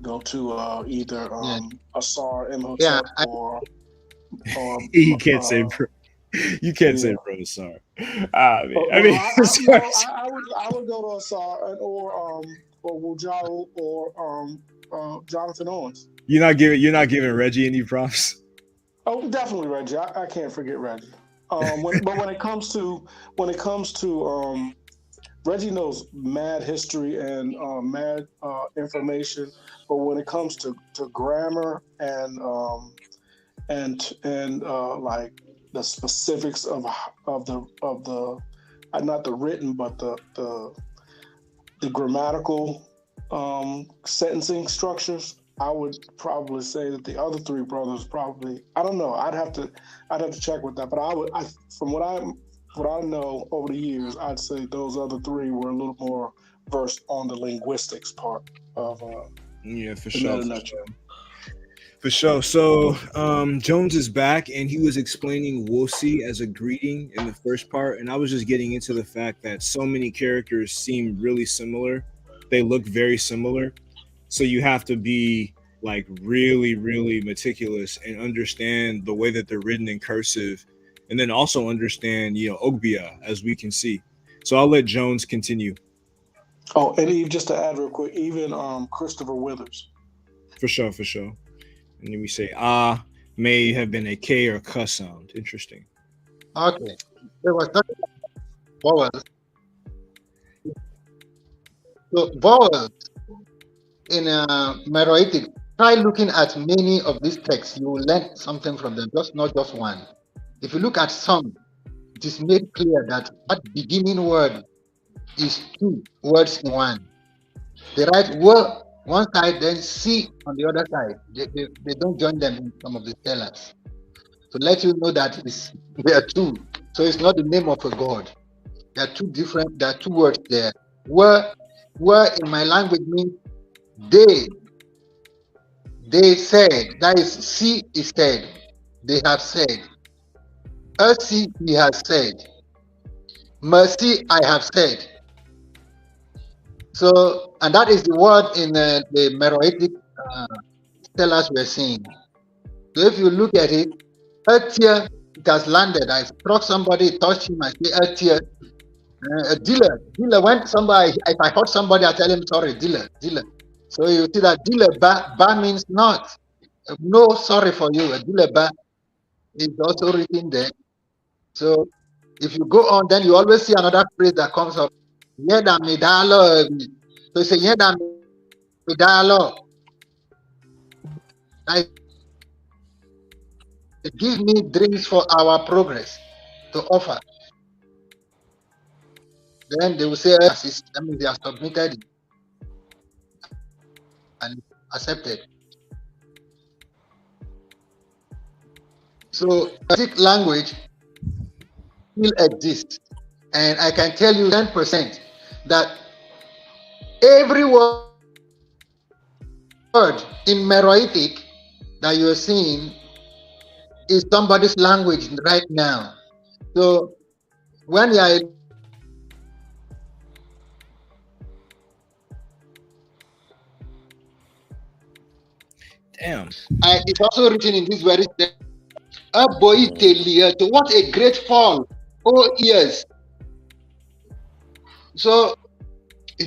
go to either Asar Imhotep or you can't say you can't say bro Asar. I would go to Asar or Wujau or Jonathan Owens. You're not giving Reggie any props. Oh, definitely Reggie. I can't forget Reggie. But when it comes to Reggie knows mad history and mad information, but when it comes to grammar and like the specifics of the not the written but the grammatical sentencing structures, I would probably say that the other three brothers probably, I don't know. I'd have to check with that. But from what I know over the years, I'd say those other three were a little more versed on the linguistics part of for sure. For sure. So Jones is back, and he was explaining Wosi as a greeting in the first part, and I was just getting into the fact that so many characters seem really similar. They look very similar. So you have to be like really, really meticulous and understand the way that they're written in cursive, and then also understand, Ogbia, as we can see. So I'll let Jones continue. Oh, and Eve, just to add real quick, even Christopher Withers. For sure. And then we say may have been a K or K sound. Interesting. Okay. There was talking about vowels. So vowels in Meroitic, try looking at many of these texts. You will learn something from them, not just one. If you look at some, it is made clear that beginning word is two words in one. They write word one side, then C on the other side. They don't join them in some of the stelas. To let you know that they are two. So it's not the name of a god. There are two words there. Where in my language means they said. That is, C is said. They have said. Mercy, he has said. Mercy, I have said. So, and that is the word in the Meroitic stelas we're seeing. So if you look at it, Etia it has landed. I struck somebody, touched him, I say, tear. A dealer. When somebody, if I hurt somebody, I tell him, sorry, dealer. So you see that dealer ba means not. No, sorry for you. A dealer ba is also written there. So if you go on, then you always see another phrase that comes up. Yeda medalo. So you say yeda medalo. Give me drinks for our progress to offer. Then they will say, I mean, they are submitted and accepted. So basic language still exists, and I can tell you 10% that every word in Meroitic that you are seeing is somebody's language right now. So when you are Damn. it's also written in this very step. What a great fall! Oh ears. So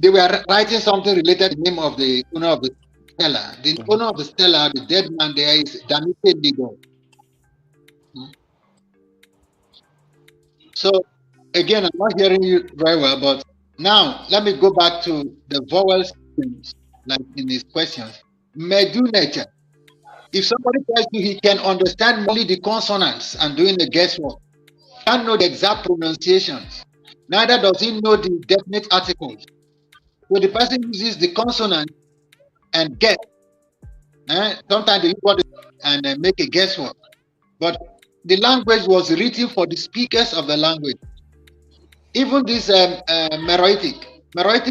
they were writing something related to the name of the owner of the stela. The owner of the stela, the dead man there, is Damite Ligo. So again, I'm not hearing you very well, but now let me go back to the vowels, like in his questions. Medunature. If somebody tells you he can understand only the consonants and doing the guesswork, he can't know the exact pronunciations. Neither does he know the definite articles. So the person uses the consonant and guess. Sometimes they use what and make a guesswork. But the language was written for the speakers of the language. Even this Meroitic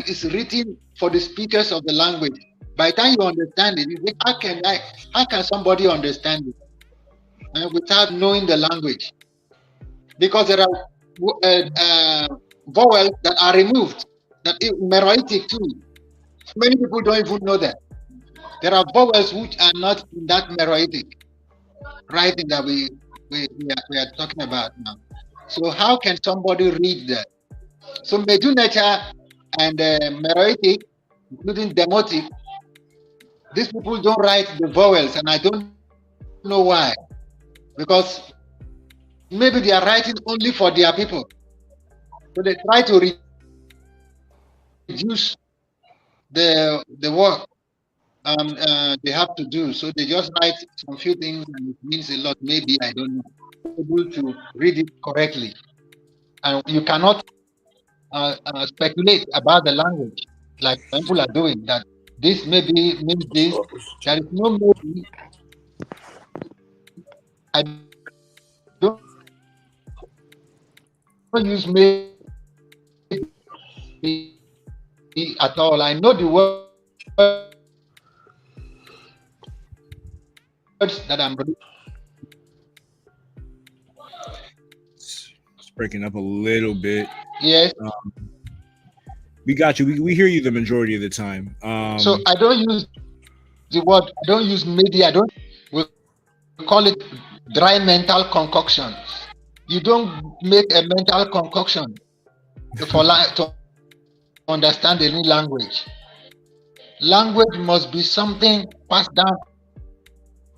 is written for the speakers of the language. By the time you understand it, you think, how can somebody understand it without knowing the language? Because there are vowels that are removed. That Meroitic too. Many people don't even know that. There are vowels which are not in that Meroitic writing that we are talking about now. So how can somebody read that? So Medunature and Meroitic, including Demotic, these people don't write the vowels, and I don't know why. Because maybe they are writing only for their people. So they try to reduce the work they have to do. So they just write some few things, and it means a lot. Maybe, I don't know. Able to read it correctly. And you cannot speculate about the language like people are doing, that this maybe means this. There is no maybe. I don't use maybe at all. I know the words that I'm reading. It's breaking up a little bit. Yes. We got you. We hear you the majority of the time. So I don't use the word. I don't use media. We call it dry mental concoction. You don't make a mental concoction to understand any language. Language must be something passed down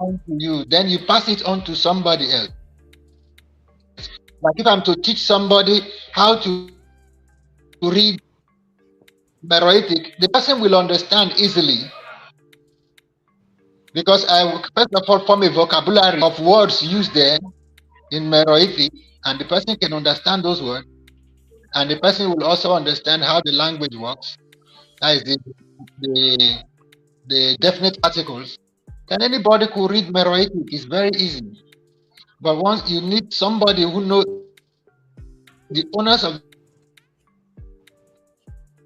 on to you. Then you pass it on to somebody else. Like if I'm to teach somebody how to read Meroitic, the person will understand easily, because I will first of all form a vocabulary of words used there in Meroitic, and the person can understand those words, and the person will also understand how the language works. That is the definite articles. Then anybody could read Meroitic. It's very easy. But once you need somebody who knows the owners of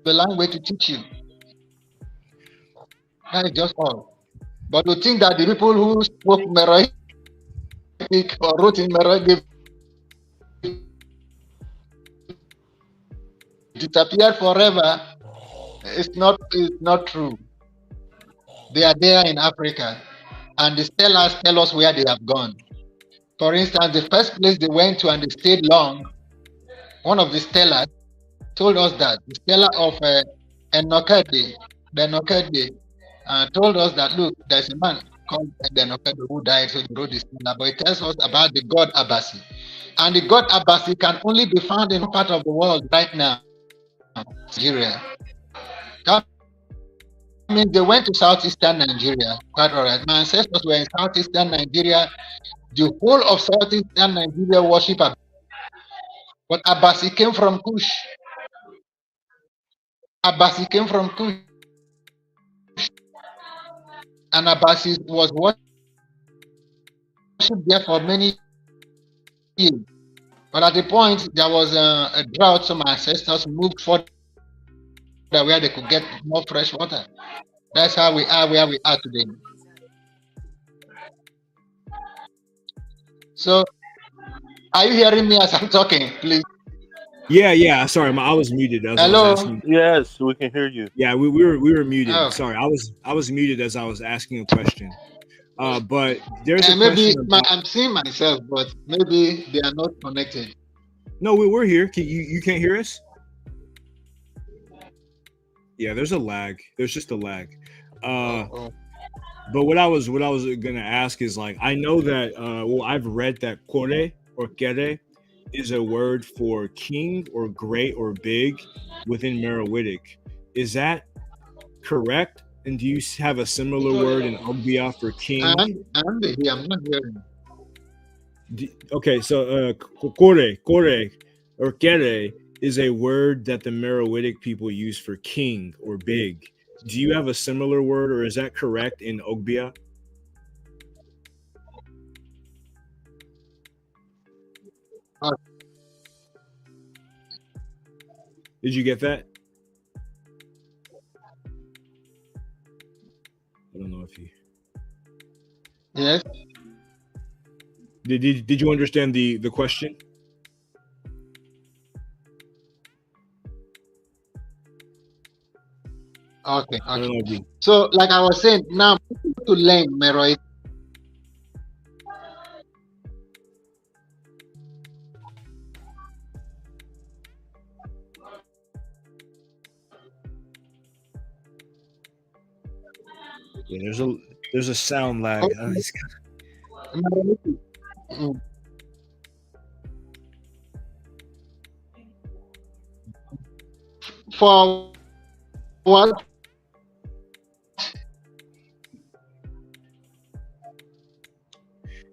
the language to teach you. That is just all. But to think that the people who spoke Meroitic or wrote in Meroitic disappeared forever, it's not true. They are there in Africa, and the stelas tell us where they have gone. For instance, the first place they went to and they stayed long, one of the stelae told us that the stela of Enokede, the Enokede, told us that look, there's a man called the Enokede who died, so they wrote this stela. But it tells us about the god Abasi, and the god Abasi can only be found in one part of the world right now, Nigeria. That means they went to southeastern Nigeria. Quite all right. My ancestors were in southeastern Nigeria. The whole of southeastern Nigeria worship Abasi. But Abasi came from Kush. Abasi came from Kush. And Abasi was worshipped there for many years. But at the point, there was a drought, so my ancestors moved further where they could get more fresh water. That's how we are where we are today. So, are you hearing me as I'm talking, please? Yeah. Sorry, I was muted. As Hello? I was asking. Yes, we can hear you. Yeah, we were muted. Oh. Sorry, I was muted as I was asking a question. But there's a Maybe question. About... I'm seeing myself, but maybe they are not connected. No, we're here. You can't hear us? Yeah, there's a lag. There's just a lag. But what I was gonna ask is, like, I know that well, I've read that kore or kere is a word for king or great or big within Meroitic. Is that correct? And do you have a similar word in Ogbia for king? I'm here. I'm not hearing. Okay, so kore or kere is a word that the Meroitic people use for king or big. Do you have a similar word, or is that correct in Ogbia? Did you get that? I don't know if you. Yes. Did you understand the question? Okay. I don't know if you. So, like I was saying, now to learn Meroitic. Yeah, there's a sound lag. Mm. For what?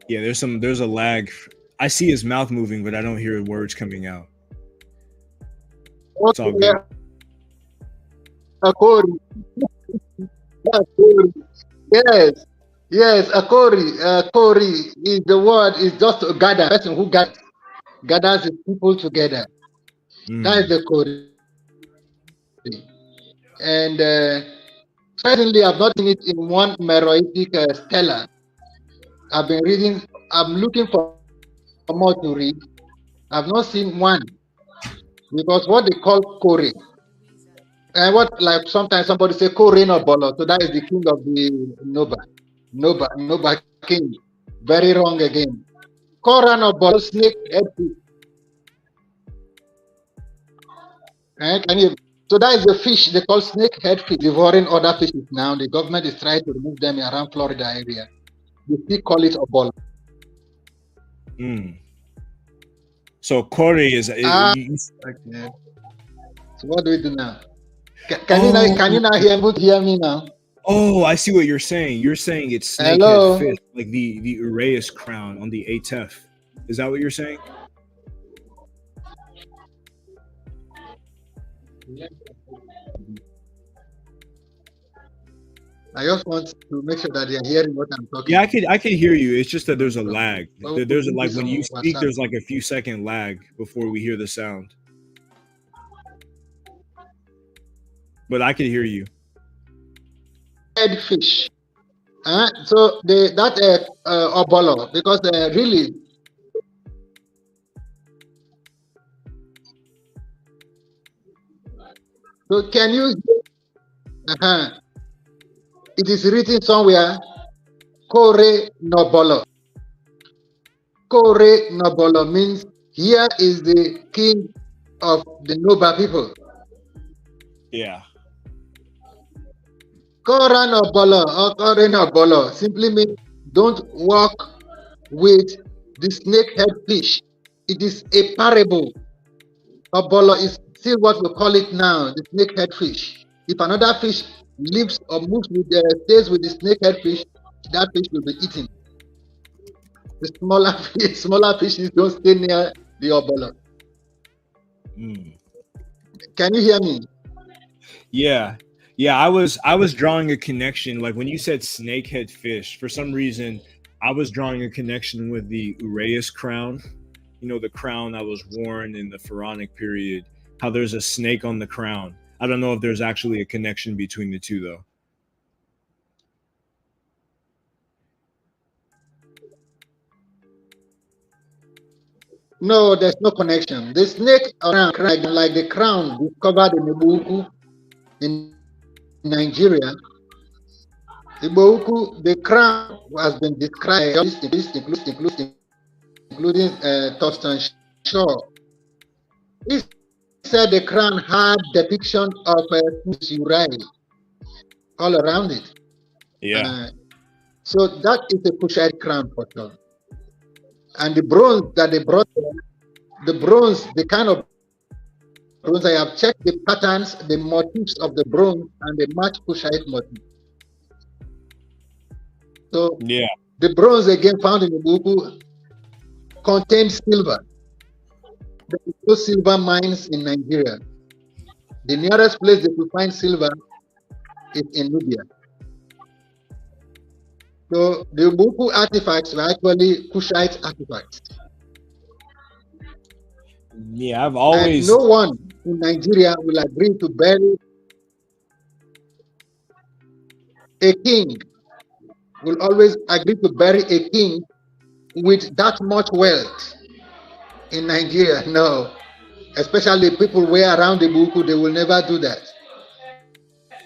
Yeah, there's a lag. I see his mouth moving, but I don't hear words coming out. It's all good. Akori. Yes, Akori. Akori is the word, is just a gather, person who gathers the people together. That is the Kori. And certainly I've not seen it in one Meroitic stela. I've been reading, I'm looking for more to read. I've not seen one. Because what they call Kore, and what, like sometimes somebody say Kore no Bolo, so that is the king of the Noba king. Very wrong again. Kora no Bolo, snake head fish. So that is the fish they call snake head fish, devouring other fishes now. The government is trying to remove them around Florida area. They still call it Obolo. So Kore is. Okay. So what do we do now? Can you now hear me now? Oh, I see what you're saying. You're saying it's snakehead fish, like the Uraeus crown on the Atef. Is that what you're saying? I just want to make sure that they're hearing what I'm talking. Yeah, I can hear you. It's just that there's a lag. There's like when you speak, there's like a few second lag before we hear the sound. But I can hear you. Head fish. So that Obolo, because really. So can you? It is written somewhere. Kore no Bolo. Kore Nobolo means here is the king of the Noba people. Yeah. Kora Nobolo or Kore Nobolo simply means don't walk with the snakehead fish. It is a parable. Obolo is still what we call it now, the snakehead fish. If another fish lives or moves with stays with the snakehead fish, that fish will be eaten. The smaller fishes don't stay near the obolo. Mm. Can you hear me? Yeah. Yeah, I was drawing a connection. Like when you said snakehead fish, for some reason, I was drawing a connection with the Uraeus crown. You know, the crown that was worn in the Pharaonic period. How there's a snake on the crown. I don't know if there's actually a connection between the two, though. No, there's no connection. The snake around like the crown discovered in Ibuku in Nigeria. Ibuku, the crown has been described, including Thurston Shaw. He said the crown had depiction of Uriah all around it. Yeah. So that is a Kushite crown for sure. And the bronze that they brought, the bronze, the kind of bronze, I have checked the patterns, the motifs of the bronze, and they match Kushite motif. So Yeah. the bronze again found in the Buku contains silver. There are no silver mines in Nigeria. The nearest place they could find silver is in Nubia. So the Buku artifacts were actually Kushite artifacts. Yeah, I've always. And no one in Nigeria will agree to bury a king. Will always agree to bury a king with that much wealth in Nigeria. No, especially people way around the Buku, they will never do that.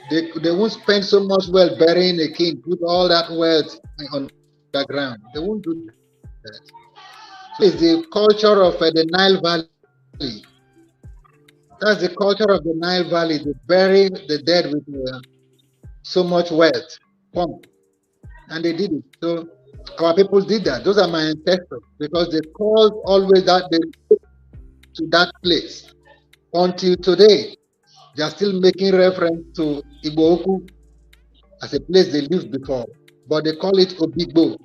They won't spend so much wealth burying a king, put all that wealth on the ground. They won't do that. So it's the culture of the Nile Valley. That's the culture of the Nile Valley. They bury the dead with so much wealth, pomp, and they did it. So our people did that. Those are my ancestors because they called always that they to that place. Until today, they are still making reference to Igboku as a place they lived before, but they call it Obigbo.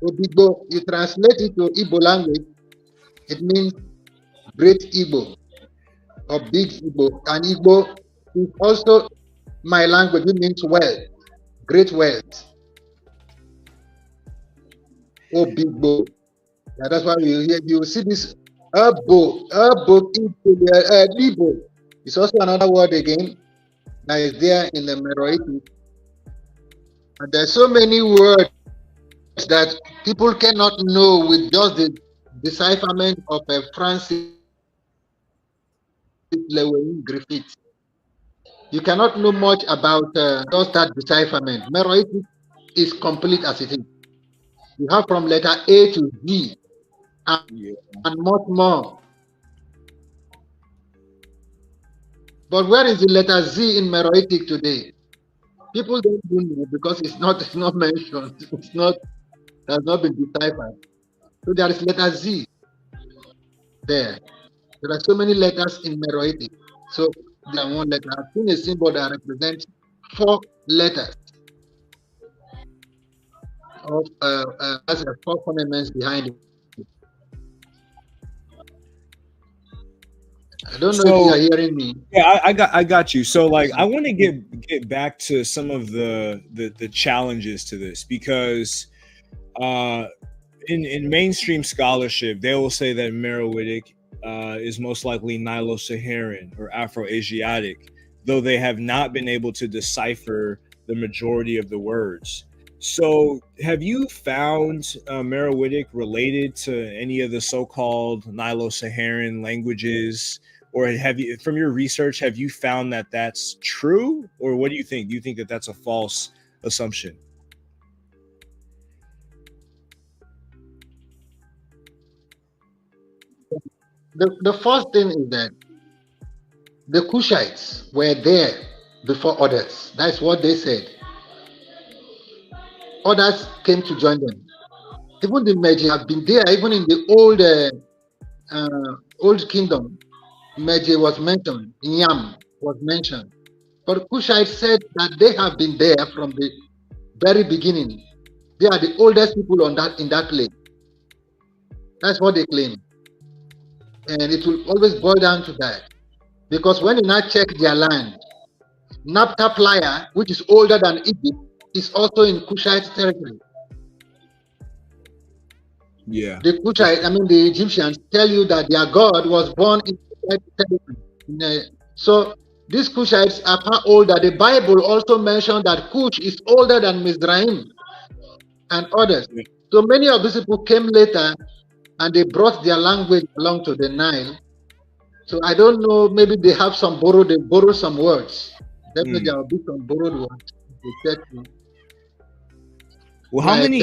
Obigbo, you translate it to Igbo language, it means Great Igbo or Big Igbo. And Igbo is also my language, it means wealth, great wealth. Obigbo. Yeah, that's why you see this Igbo, Igbo. It's also another word again that is there in the Meroitic. And there's so many words that people cannot know with just the decipherment of a Francis Lewin Griffith. You cannot know much about just that decipherment. Meroitic is complete as it is. You have from letter A to Z and much more. But where is the letter Z in Meroitic today? People don't know because it's not mentioned. Has not been deciphered. So there is letter Z there. There are so many letters in Meroitic. So there one letter. I've seen a symbol that represents 4 letters of has 4 phonemics behind it. I don't know if you are hearing me. Yeah, I got you. So like I want to get back to some of the challenges to this because in mainstream scholarship they will say that Meroitic is most likely Nilo-Saharan or Afro-Asiatic, though they have not been able to decipher the majority of the words. So have you found Meroitic related to any of the so-called Nilo-Saharan languages? Or have you, from your research, have you found that that's true? Or what do you think? Do you think that that's a false assumption? the first thing is that the Kushites were there before others. That's what they said. Others came to join them. Even the Meji have been there, even in the old kingdom. Meji was mentioned, Yam was mentioned. But Kushite said that they have been there from the very beginning. They are the oldest people in that place. That's what they claim. And it will always boil down to that. Because when you now check their land, Napta Playa, which is older than Egypt, is also in Kushite territory. Yeah. The Kushite, the Egyptians tell you that their god was born in Kushite territory. So these Kushites are far older. The Bible also mentioned that Kush is older than Mizraim and others. So many of these people came later and they brought their language along to the Nile. So I don't know, maybe they have they borrow some words. Definitely there will be some borrowed words. Well, how many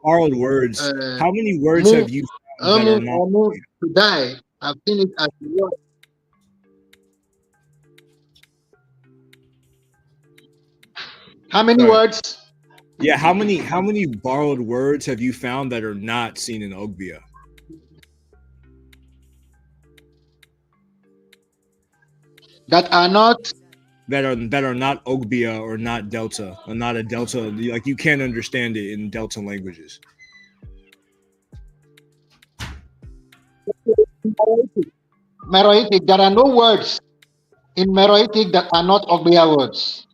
borrowed words? How many words have you found that are not? To die. I've seen it as a word. How many words? Yeah, how many borrowed words have you found that are not seen in Ogbia? That are not Ogbia or not Delta or not a Delta, like you can't understand it in Delta languages. Meroitic, there are no words in Meroitic that are not Ogbia words.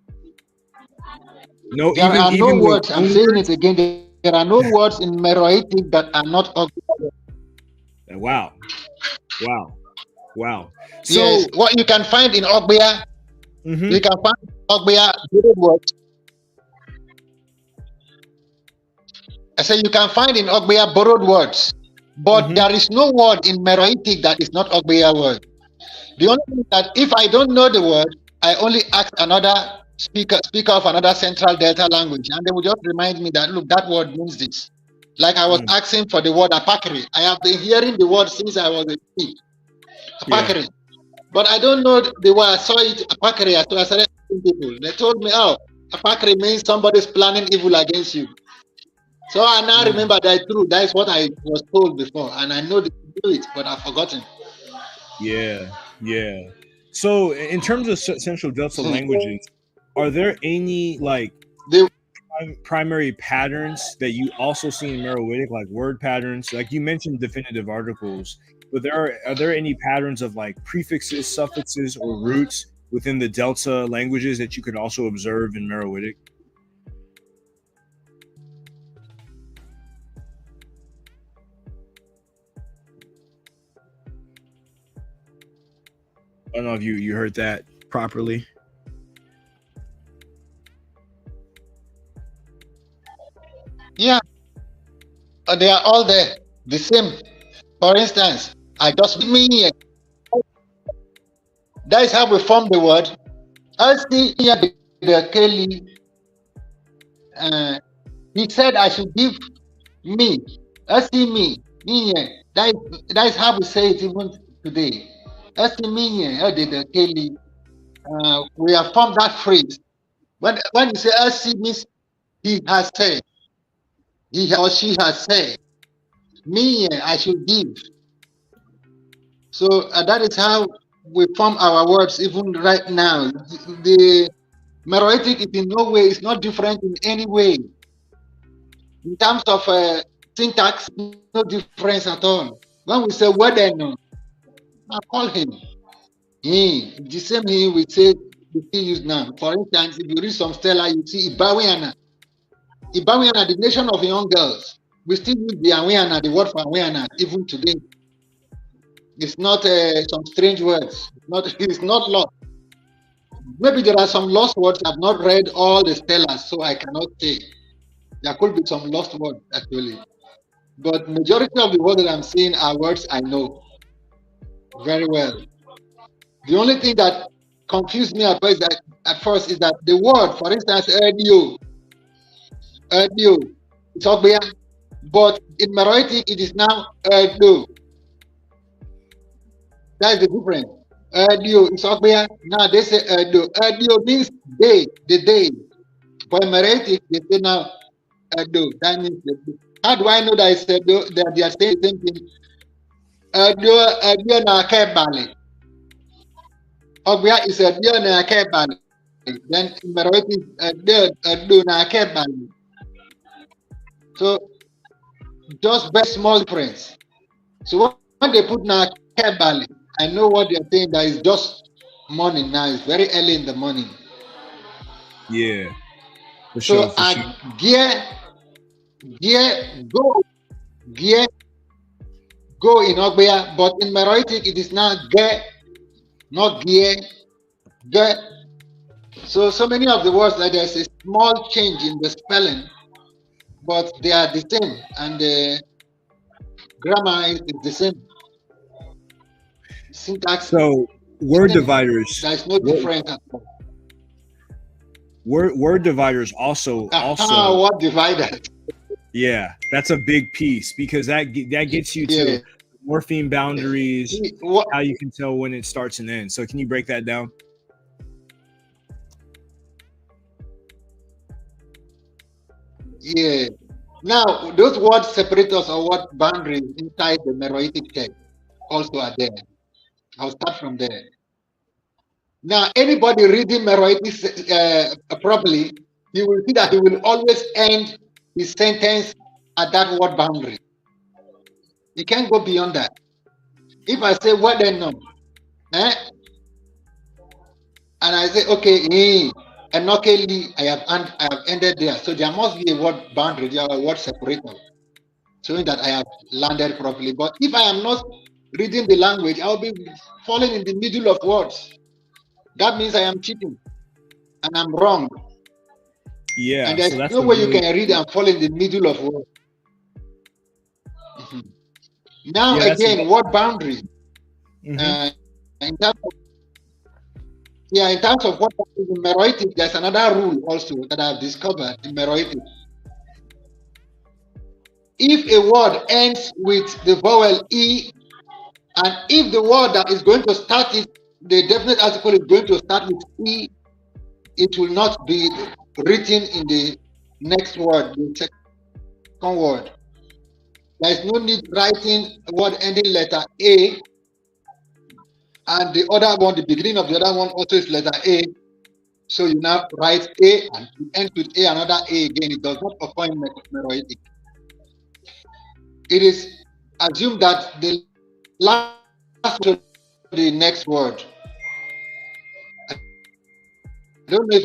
No, there are no words. I'm saying it again. There are no words in Meroitic that are not Ogbia words. Wow. So yes, what you can find in Ogbia, you can find Ogbia borrowed words. I say you can find in Ogbia borrowed words, but there is no word in Meroitic that is not Ogbia word. The only thing that if I don't know the word, I only ask another speaker of another Central Delta language, and they will just remind me that look, that word means this. Like I was asking for the word apakri. I have been hearing the word since I was a kid. Apakri. But I don't know the word. I saw it, apakri. So I started asking people. They told me, oh, apakri means somebody's planning evil against you. So I now remember that true. That is what I was told before. And I know to do it, but I've forgotten. Yeah. So in terms of Central Delta languages, are there any primary patterns that you also see in Meroitic, like word patterns? Like you mentioned definitive articles, but are there any patterns of like prefixes, suffixes, or roots within the Delta languages that you could also observe in Meroitic? I don't know if you heard that properly. Yeah, they are all there, the same. For instance, I just mean here. That is how we form the word. I see here the Kelly. He said I should give me. I see me. That is how we say it even today. I see me. The Kelly. We have formed that phrase. When you say I see means he has said. He or she has said, me, I should give. So that is how we form our words even right now. The Meroitic is in no way, it's not different in any way. In terms of syntax, no difference at all. When we say word no, I call him. He, the same he we say we still use now. For instance, if you read some stelae, you see Ibawiana. Ibawiana, the nation of young girls. We still use the Awiana, the word for Awiana, even today. It's not some strange words. It's not lost. Maybe there are some lost words. I've not read all the stelas, so I cannot say. There could be some lost words, actually. But majority of the words that I'm seeing are words I know very well. The only thing that confused me at first is that the word, for instance, audio, it's Ogbia, but in Meroitic it is now audio. That's the difference. Erdio is Ogbia. Now they say Erdio. Erdio means day, the day. For Meroitic, they say now Erdo. That means the day. How do I know that it's Erdo? That they are saying the same thing? Erdio na Kebali. Ogbia is Erdio na Kebali. Then Meroitic Erdo na Kebali. So just very small difference. So when they put na Kebali, I know what they're saying. That is just morning now. It's very early in the morning. Yeah. For So sure. For sure. gear, go in Ogbia, but in Meroitic it is now ge, not gear, ge. So many of the words that there's a small change in the spelling, but they are the same, and the grammar is the same. Syntax. So word dividers. There's no difference at all. Word dividers also What dividers? Yeah, that's a big piece because that gets you to morpheme boundaries, how you can tell when it starts and ends. So can you break that down? Yeah. Now those word separators or word boundaries inside the Meroitic text also are there. I'll start from there. Now, anybody reading Meroitic properly, you will see that he will always end his sentence at that word boundary. He can't go beyond that. If I say what then no, and I say okay, and luckily I have ended there. So there must be a word boundary, there a word separator, showing that I have landed properly. But if I am not reading the language, I'll be falling in the middle of words. That means I am cheating and I'm wrong. Yeah. And there's no way you can read and fall in the middle of words. Now again, word boundary. In terms of what is in Meroitic, there's another rule also that I've discovered in Meroitic. If a word ends with the vowel E, and if the word that is going to start it, the definite article is going to start with E, it will not be written in the next word, the second word. There is no need writing a word ending letter A, and the other one, the beginning of the other one also is letter A. So you now write A and it ends with A, another A again. It does not occur in Meroitic. It is assumed that the last word the next word. I don't know if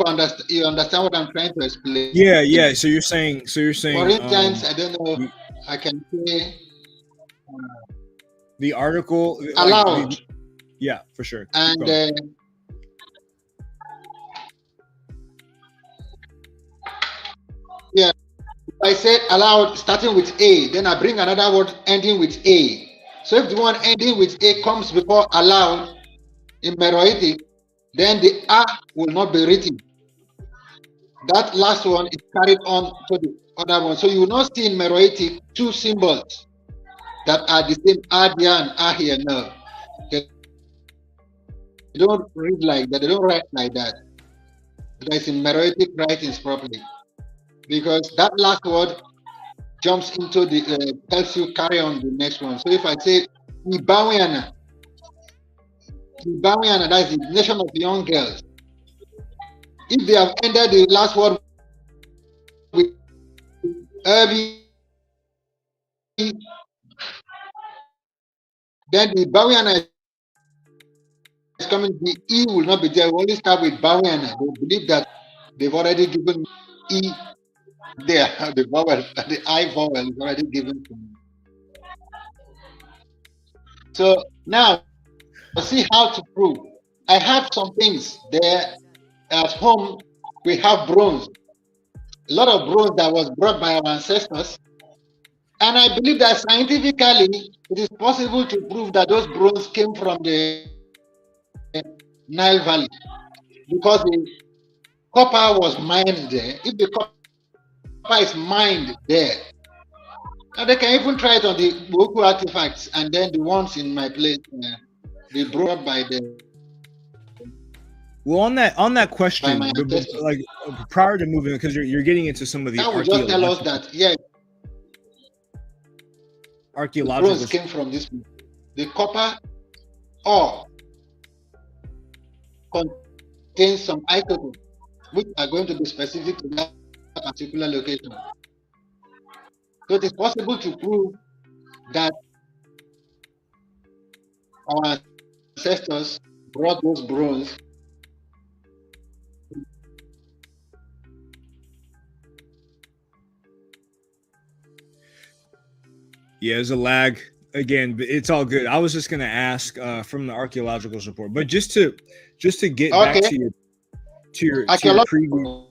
you understand what I'm trying to explain. Yeah. So you're saying. For instance, I don't know. I can say the article allowed. Yeah, for sure. And if I said allowed starting with A, then I bring another word ending with A. So if the one ending with A comes before allowed in Meroitic, then the A will not be written. That last one is carried on to the other one. So you will not see in Meroitic two symbols that are the same A there and A here. No. They don't read like that. They don't write like that. That's in Meroitic writings properly. Because that last word jumps into the helps you carry on the next one. So if I say Ibawiana, that's the nation of young girls. If they have ended the last word with Irby, then the Bawiana is coming, the E will not be there. We only start with Bawiana. They believe that they've already given E there, the vowel, the I vowel is already given to me. So now, see how to prove. I have some things there at home. We have bronze, a lot of bronze that was brought by our ancestors, and I believe that scientifically it is possible to prove that those bronze came from the Nile Valley, because the copper was mined there. If the copper is mined there, and they can even try it on the Boku artifacts and then the ones in my place They brought by the Well, on that question, my ancestors. like prior to moving, because you're getting into some of the That would just tell us that yes, the archaeological. bronze came from this. The copper ore contains some isotopes which are going to be specific to that particular location. So it is possible to prove that our ancestors brought those bronze. Yeah, there's a lag again, but it's all good. I was just gonna ask from the archaeological report, but just to get back to your previous.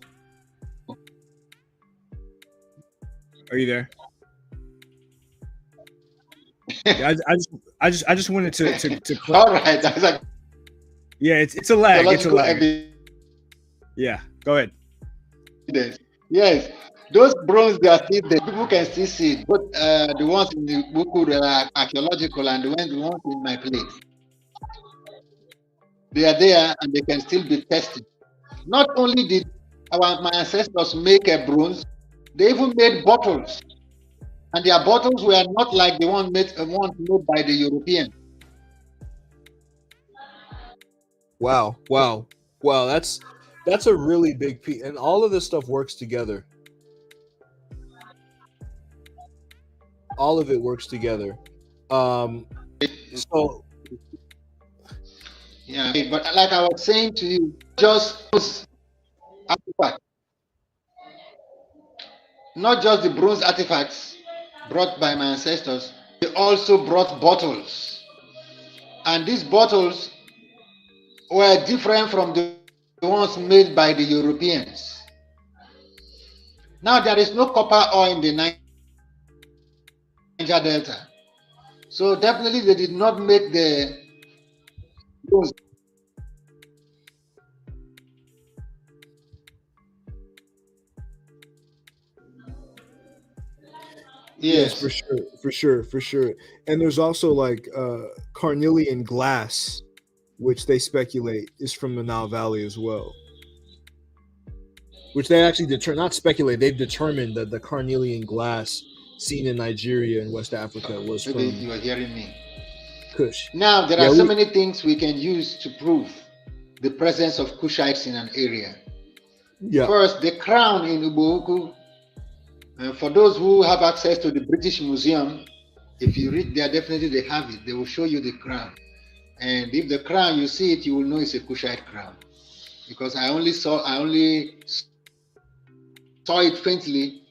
Are you there? Yeah, I just wanted to All right, that's like yeah, it's a lag. It's a lag. Yeah, go ahead. Yes, those bronze they are still there. People can still see it, but the ones in the Buku archaeological and the ones in my place, they are there and they can still be tested. Not only did my ancestors make a bronze, they even made bottles, and their bottles were not like the ones made by the Europeans. Wow. That's a really big piece, and all of this stuff works together. All of it works together. So yeah, but like I was saying to you, just artifacts, not just the bronze artifacts brought by my ancestors, they also brought bottles, and these bottles were different from the ones made by the Europeans. Now there is no copper ore in the Niger Delta, so definitely they did not make the bronze. yes, for sure. And there's also like carnelian glass, which they speculate is from the Nile Valley as well. Which they actually not speculate, they've determined that the carnelian glass seen in Nigeria and West Africa was from You are hearing me. Kush. Now there are so many things we can use to prove the presence of Kushites in an area. Yeah. First, the crown in Ubohuku. For those who have access to the British Museum, if you read there, definitely they have it. They will show you the crown. And if the crown, you see it, you will know it's a Kushite crown. Because I only saw it faintly.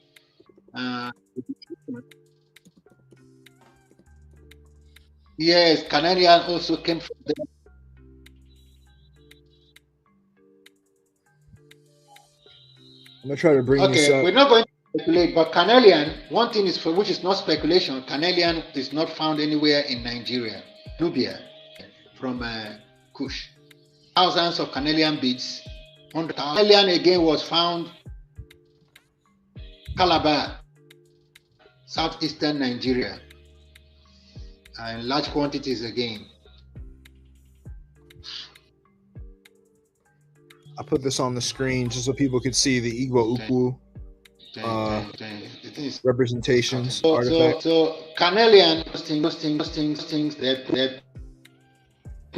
Yes, Canadian also came from there. I'm gonna try to bring this up. We're not going to speculate, but Canelian, one thing is which is not speculation. Canelian is not found anywhere in Nigeria, Nubia, from Kush. Thousands of Canelian beads. Canelian again was found Calabar, southeastern Nigeria, and large quantities again. I put this on the screen just so people could see the Igbo Ukwu representations. So Canelian, those things they're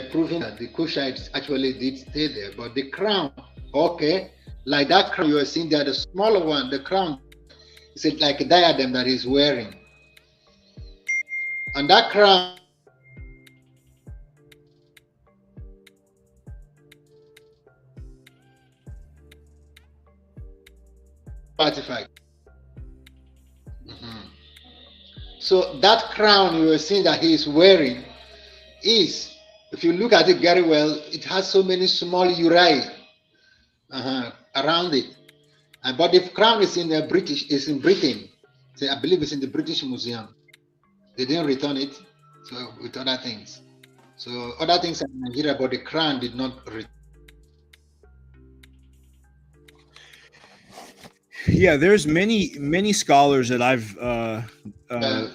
proving that the Kushites actually did stay there. But the crown, like that crown you are seeing there, the smaller one, the crown is like a diadem that he's wearing. And that crown artifact. So that crown you are seeing that he is wearing is, if you look at it very well, it has so many small uraei around it. But the crown is in Britain. So I believe it's in the British Museum. They didn't return it, so with other things. So other things in Nigeria, but the crown did not return. Yeah, there's many scholars that I've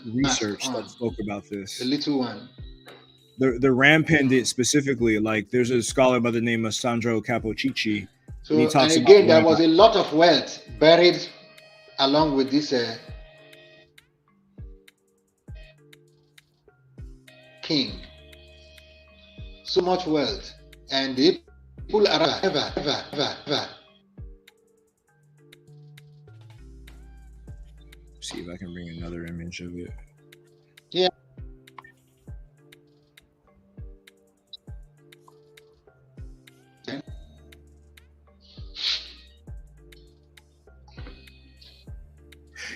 researched that spoke about this. The little one. the Ram Pendant specifically, like there's a scholar by the name of Sandro Capocicci. So, and he and talks again, about there Ram. was a lot of wealth buried along with this king. So much wealth, and the people are ever. See if I can bring another image of it. Yeah.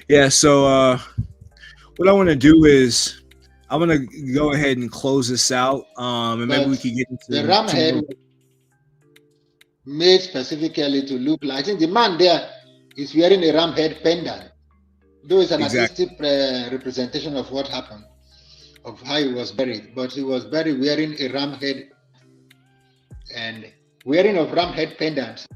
Yeah, so what I want to do is I'm gonna go ahead and close this out. And maybe we could get into the ram some head more- made specifically to look like, I think the man there is wearing a ram head pendant, though it's an Exactly. artistic representation of what happened, of how he was buried, but he was buried wearing a ram head and wearing of ram head pendants.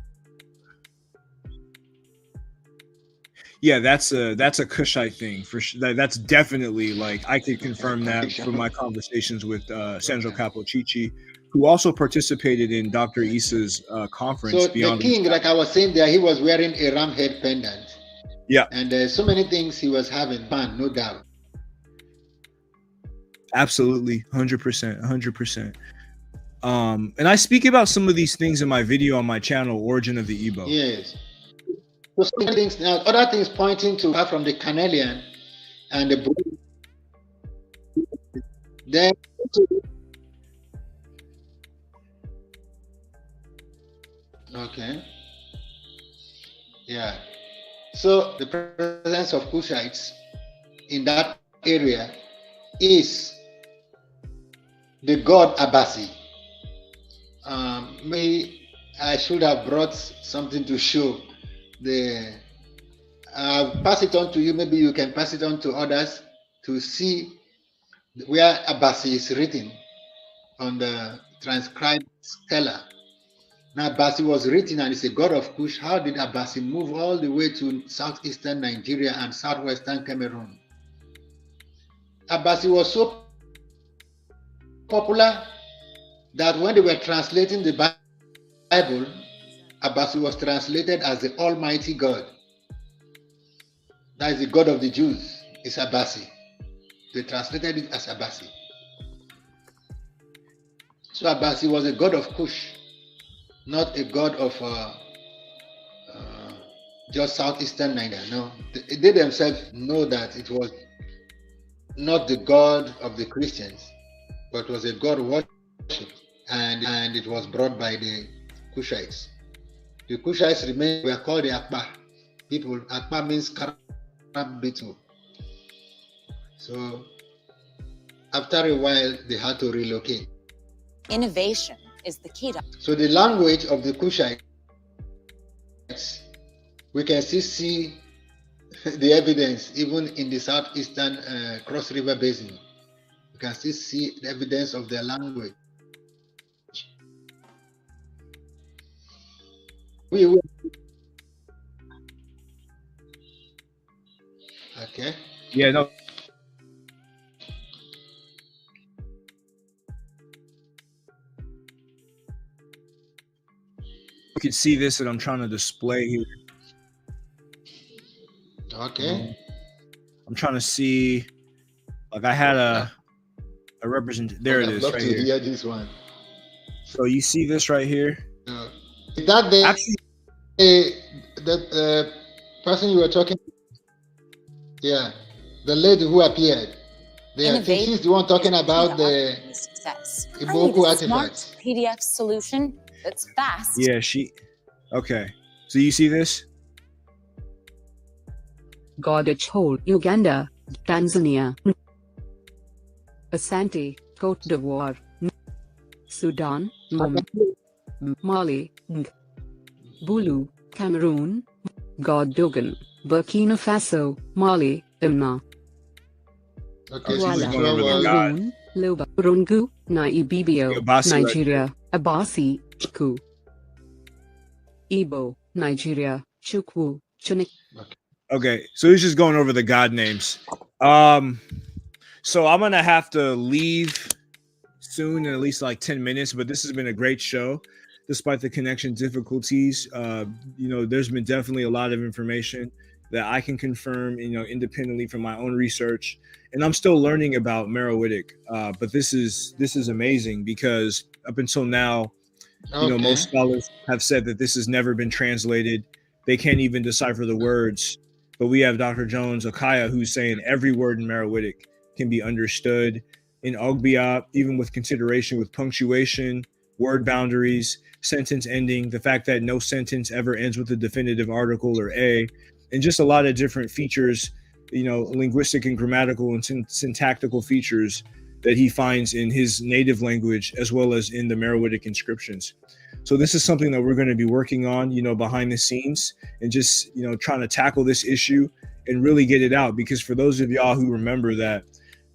Yeah, that's a Kushite thing for sure. That's definitely, like, I could confirm that from my conversations with Sandro Capocicci, who also participated in Dr. Issa's conference. So the Beyond king, like I was saying there, he was wearing a ram head pendant. Yeah. And there's so many things he was having fun, no doubt. Absolutely, 100%. And I speak about some of these things in my video on my channel, Origin of the Igbo. Yes. So some things now, other things pointing to her from the Canelian and the Buddha. Then okay. Yeah. So the presence of Kushites in that area is the god Abasi. Maybe I should have brought something to show the. I'll pass it on to you. Maybe you can pass it on to others to see where Abasi is written on the transcribed stela. Now Abasi was written and it's a god of Kush. How did Abasi move all the way to southeastern Nigeria and southwestern Cameroon? Abasi was so popular that when they were translating the Bible, Abasi was translated as the Almighty God. That is the God of the Jews. It's Abasi. They translated it as Abasi. So Abasi was a god of Kush, not a god of just southeastern Nigeria. No, they themselves know that it was not the god of the Christians, but was a god worshipped, and it was brought by the Kushites. The Kushites were called the Akpa people. Akpa means crab beetle. So after a while, they had to relocate. Innovation is the key to. So the language of the Kushites, we can still see the evidence even in the southeastern Cross River Basin. You can still see the evidence of their language. Okay. Yeah, no. You can see this that I'm trying to display here. Okay. I'm trying to see, like, I had a represent. There it I'd is, love right to here. hear this one. So you see this right here? That day, Actually, the person you were talking, yeah, the lady who appeared, she's the one talking about the Iboku artifacts. PDF solution that's fast. yeah, okay. So you see this? Godich Hole, Uganda, Tanzania, Asante, Cote d'Ivoire, Sudan, Mali, Bulu, Cameroon, Dogon, Burkina Faso, Mali, Imna, Okay, Kuala, so Cameroon, Loba, Rungu, Naibibio, Abasi, Nigeria, Abasi, Chiku, Igbo, Nigeria, Chukwu, Chunik. Okay, so he's just going over the god names. So I'm gonna have to leave soon in at least like 10 minutes, but this has been a great show. Despite the connection difficulties, there's been definitely a lot of information that I can confirm, independently from my own research. And I'm still learning about Meroitic, but this is amazing because up until now, most scholars have said that this has never been translated. They can't even decipher the words. But we have Dr. Jones Okaya who's saying every word in Meroitic can be understood in Ogbia, even with consideration with punctuation, word boundaries, sentence ending, the fact that no sentence ever ends with a definitive article or a, and just a lot of different features, linguistic and grammatical and syntactical features that he finds in his native language as well as in the Meroitic inscriptions. So this is something that we're going to be working on, behind the scenes and just, trying to tackle this issue and really get it out. Because for those of y'all who remember that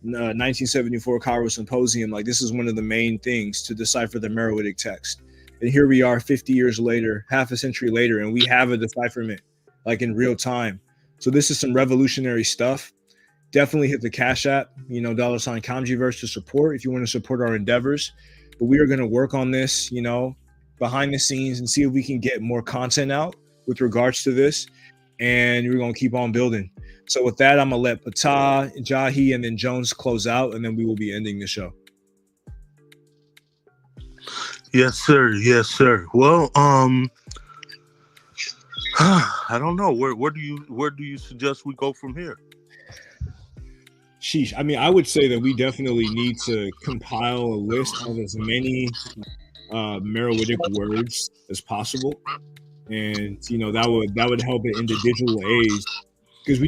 1974 Cairo Symposium, like this is one of the main things to decipher the Meroitic text. And here we are 50 years later, half a century later, and we have a decipherment like in real time. So this is some revolutionary stuff. Definitely hit the Cash App, $ Kanjiverse to support if you want to support our endeavors. But we are going to work on this, behind the scenes and see if we can get more content out with regards to this. And we're going to keep on building. So with that, I'm going to let Patah, Jahi, and then Jones close out, and then we will be ending the show. Yes, sir. Yes, sir. Well, I don't know. Where do you suggest we go from here? Sheesh. I mean, I would say that we definitely need to compile a list of as many Meroitic words as possible, and that would help it in the digital age, because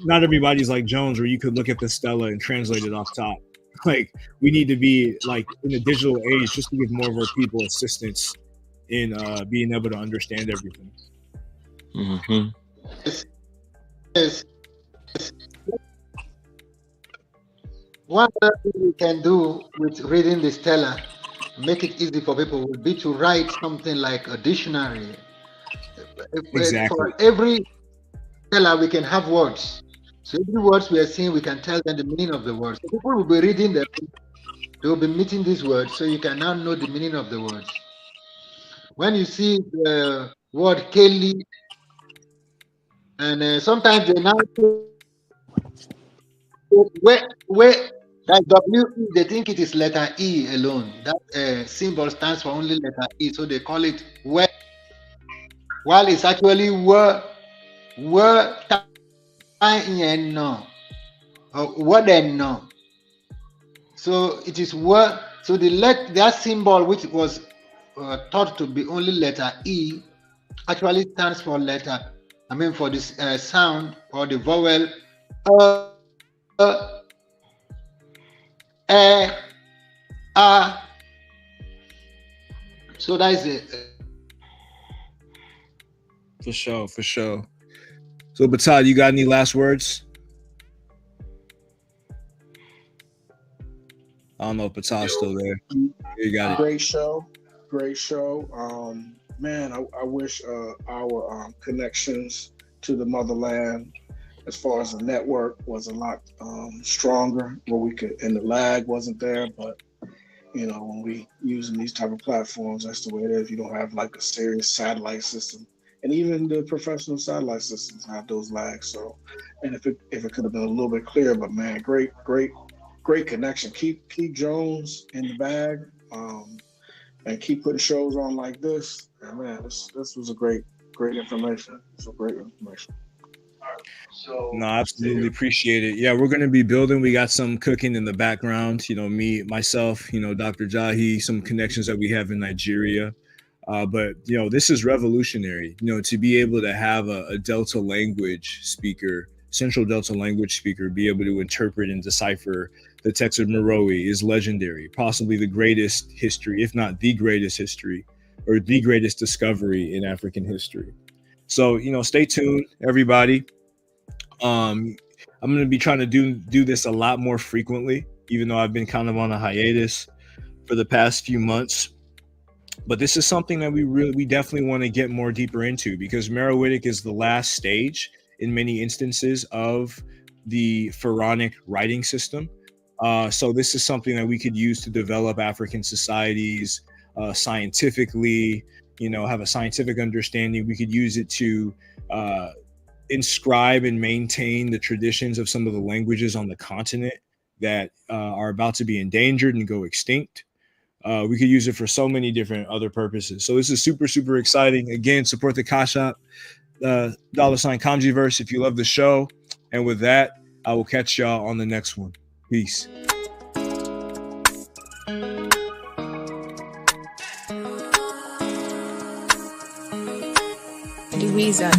not everybody's like Jones where you could look at the stela and translate it off top. Like we need to be like in the digital age just to give more of our people assistance in being able to understand everything. Mm-hmm. Yes. One thing we can do with reading the stela, make it easy for people, would be to write something like a dictionary. Exactly. For every stela, we can have words. So every words we are seeing, we can tell them the meaning of the words. So people will be reading them, they will be meeting these words, so you can now know the meaning of the words. When you see the word Kelly, and sometimes they now where that W, they think it is letter E alone. That symbol stands for only letter E, so they call it where, while it's actually where no, or what then no. So it is where. So that symbol, which was thought to be only letter E, actually stands for for this sound or the vowel so that is it. For sure. So Patah, you got any last words? I don't know if Patah's still there. You got it. Great show. Man, I wish our connections to the motherland, as far as the network, was a lot stronger, where we could, and the lag wasn't there. But when we using these type of platforms, that's the way it is. You don't have like a serious satellite system, and even the professional satellite systems have those lags. So, and if it could have been a little bit clearer, but man, great connection. Keep Jones in the bag, and keep putting shows on like this. And man, this was a great information. It's a great information. No, absolutely appreciate it. Yeah, we're going to be building. We got some cooking in the background. Me, myself, Dr. Jahi, some connections that we have in Nigeria. But this is revolutionary. To be able to have a Delta language speaker, Central Delta language speaker, be able to interpret and decipher the text of Meroe is legendary. Possibly the greatest history, if not the greatest history, or the greatest discovery in African history. So stay tuned, everybody. I'm going to be trying to do this a lot more frequently, even though I've been kind of on a hiatus for the past few months. But this is something that we definitely want to get more deeper into, because Meroitic is the last stage in many instances of the pharaonic writing system. So this is something that we could use to develop African societies scientifically, have a scientific understanding. We could use it to inscribe and maintain the traditions of some of the languages on the continent that are about to be endangered and go extinct. We could use it for so many different other purposes. So this is super, super exciting. Again, support the Cash App, $sign Kanjiverse if you love the show. And with that, I will catch y'all on the next one. Peace. Louisa.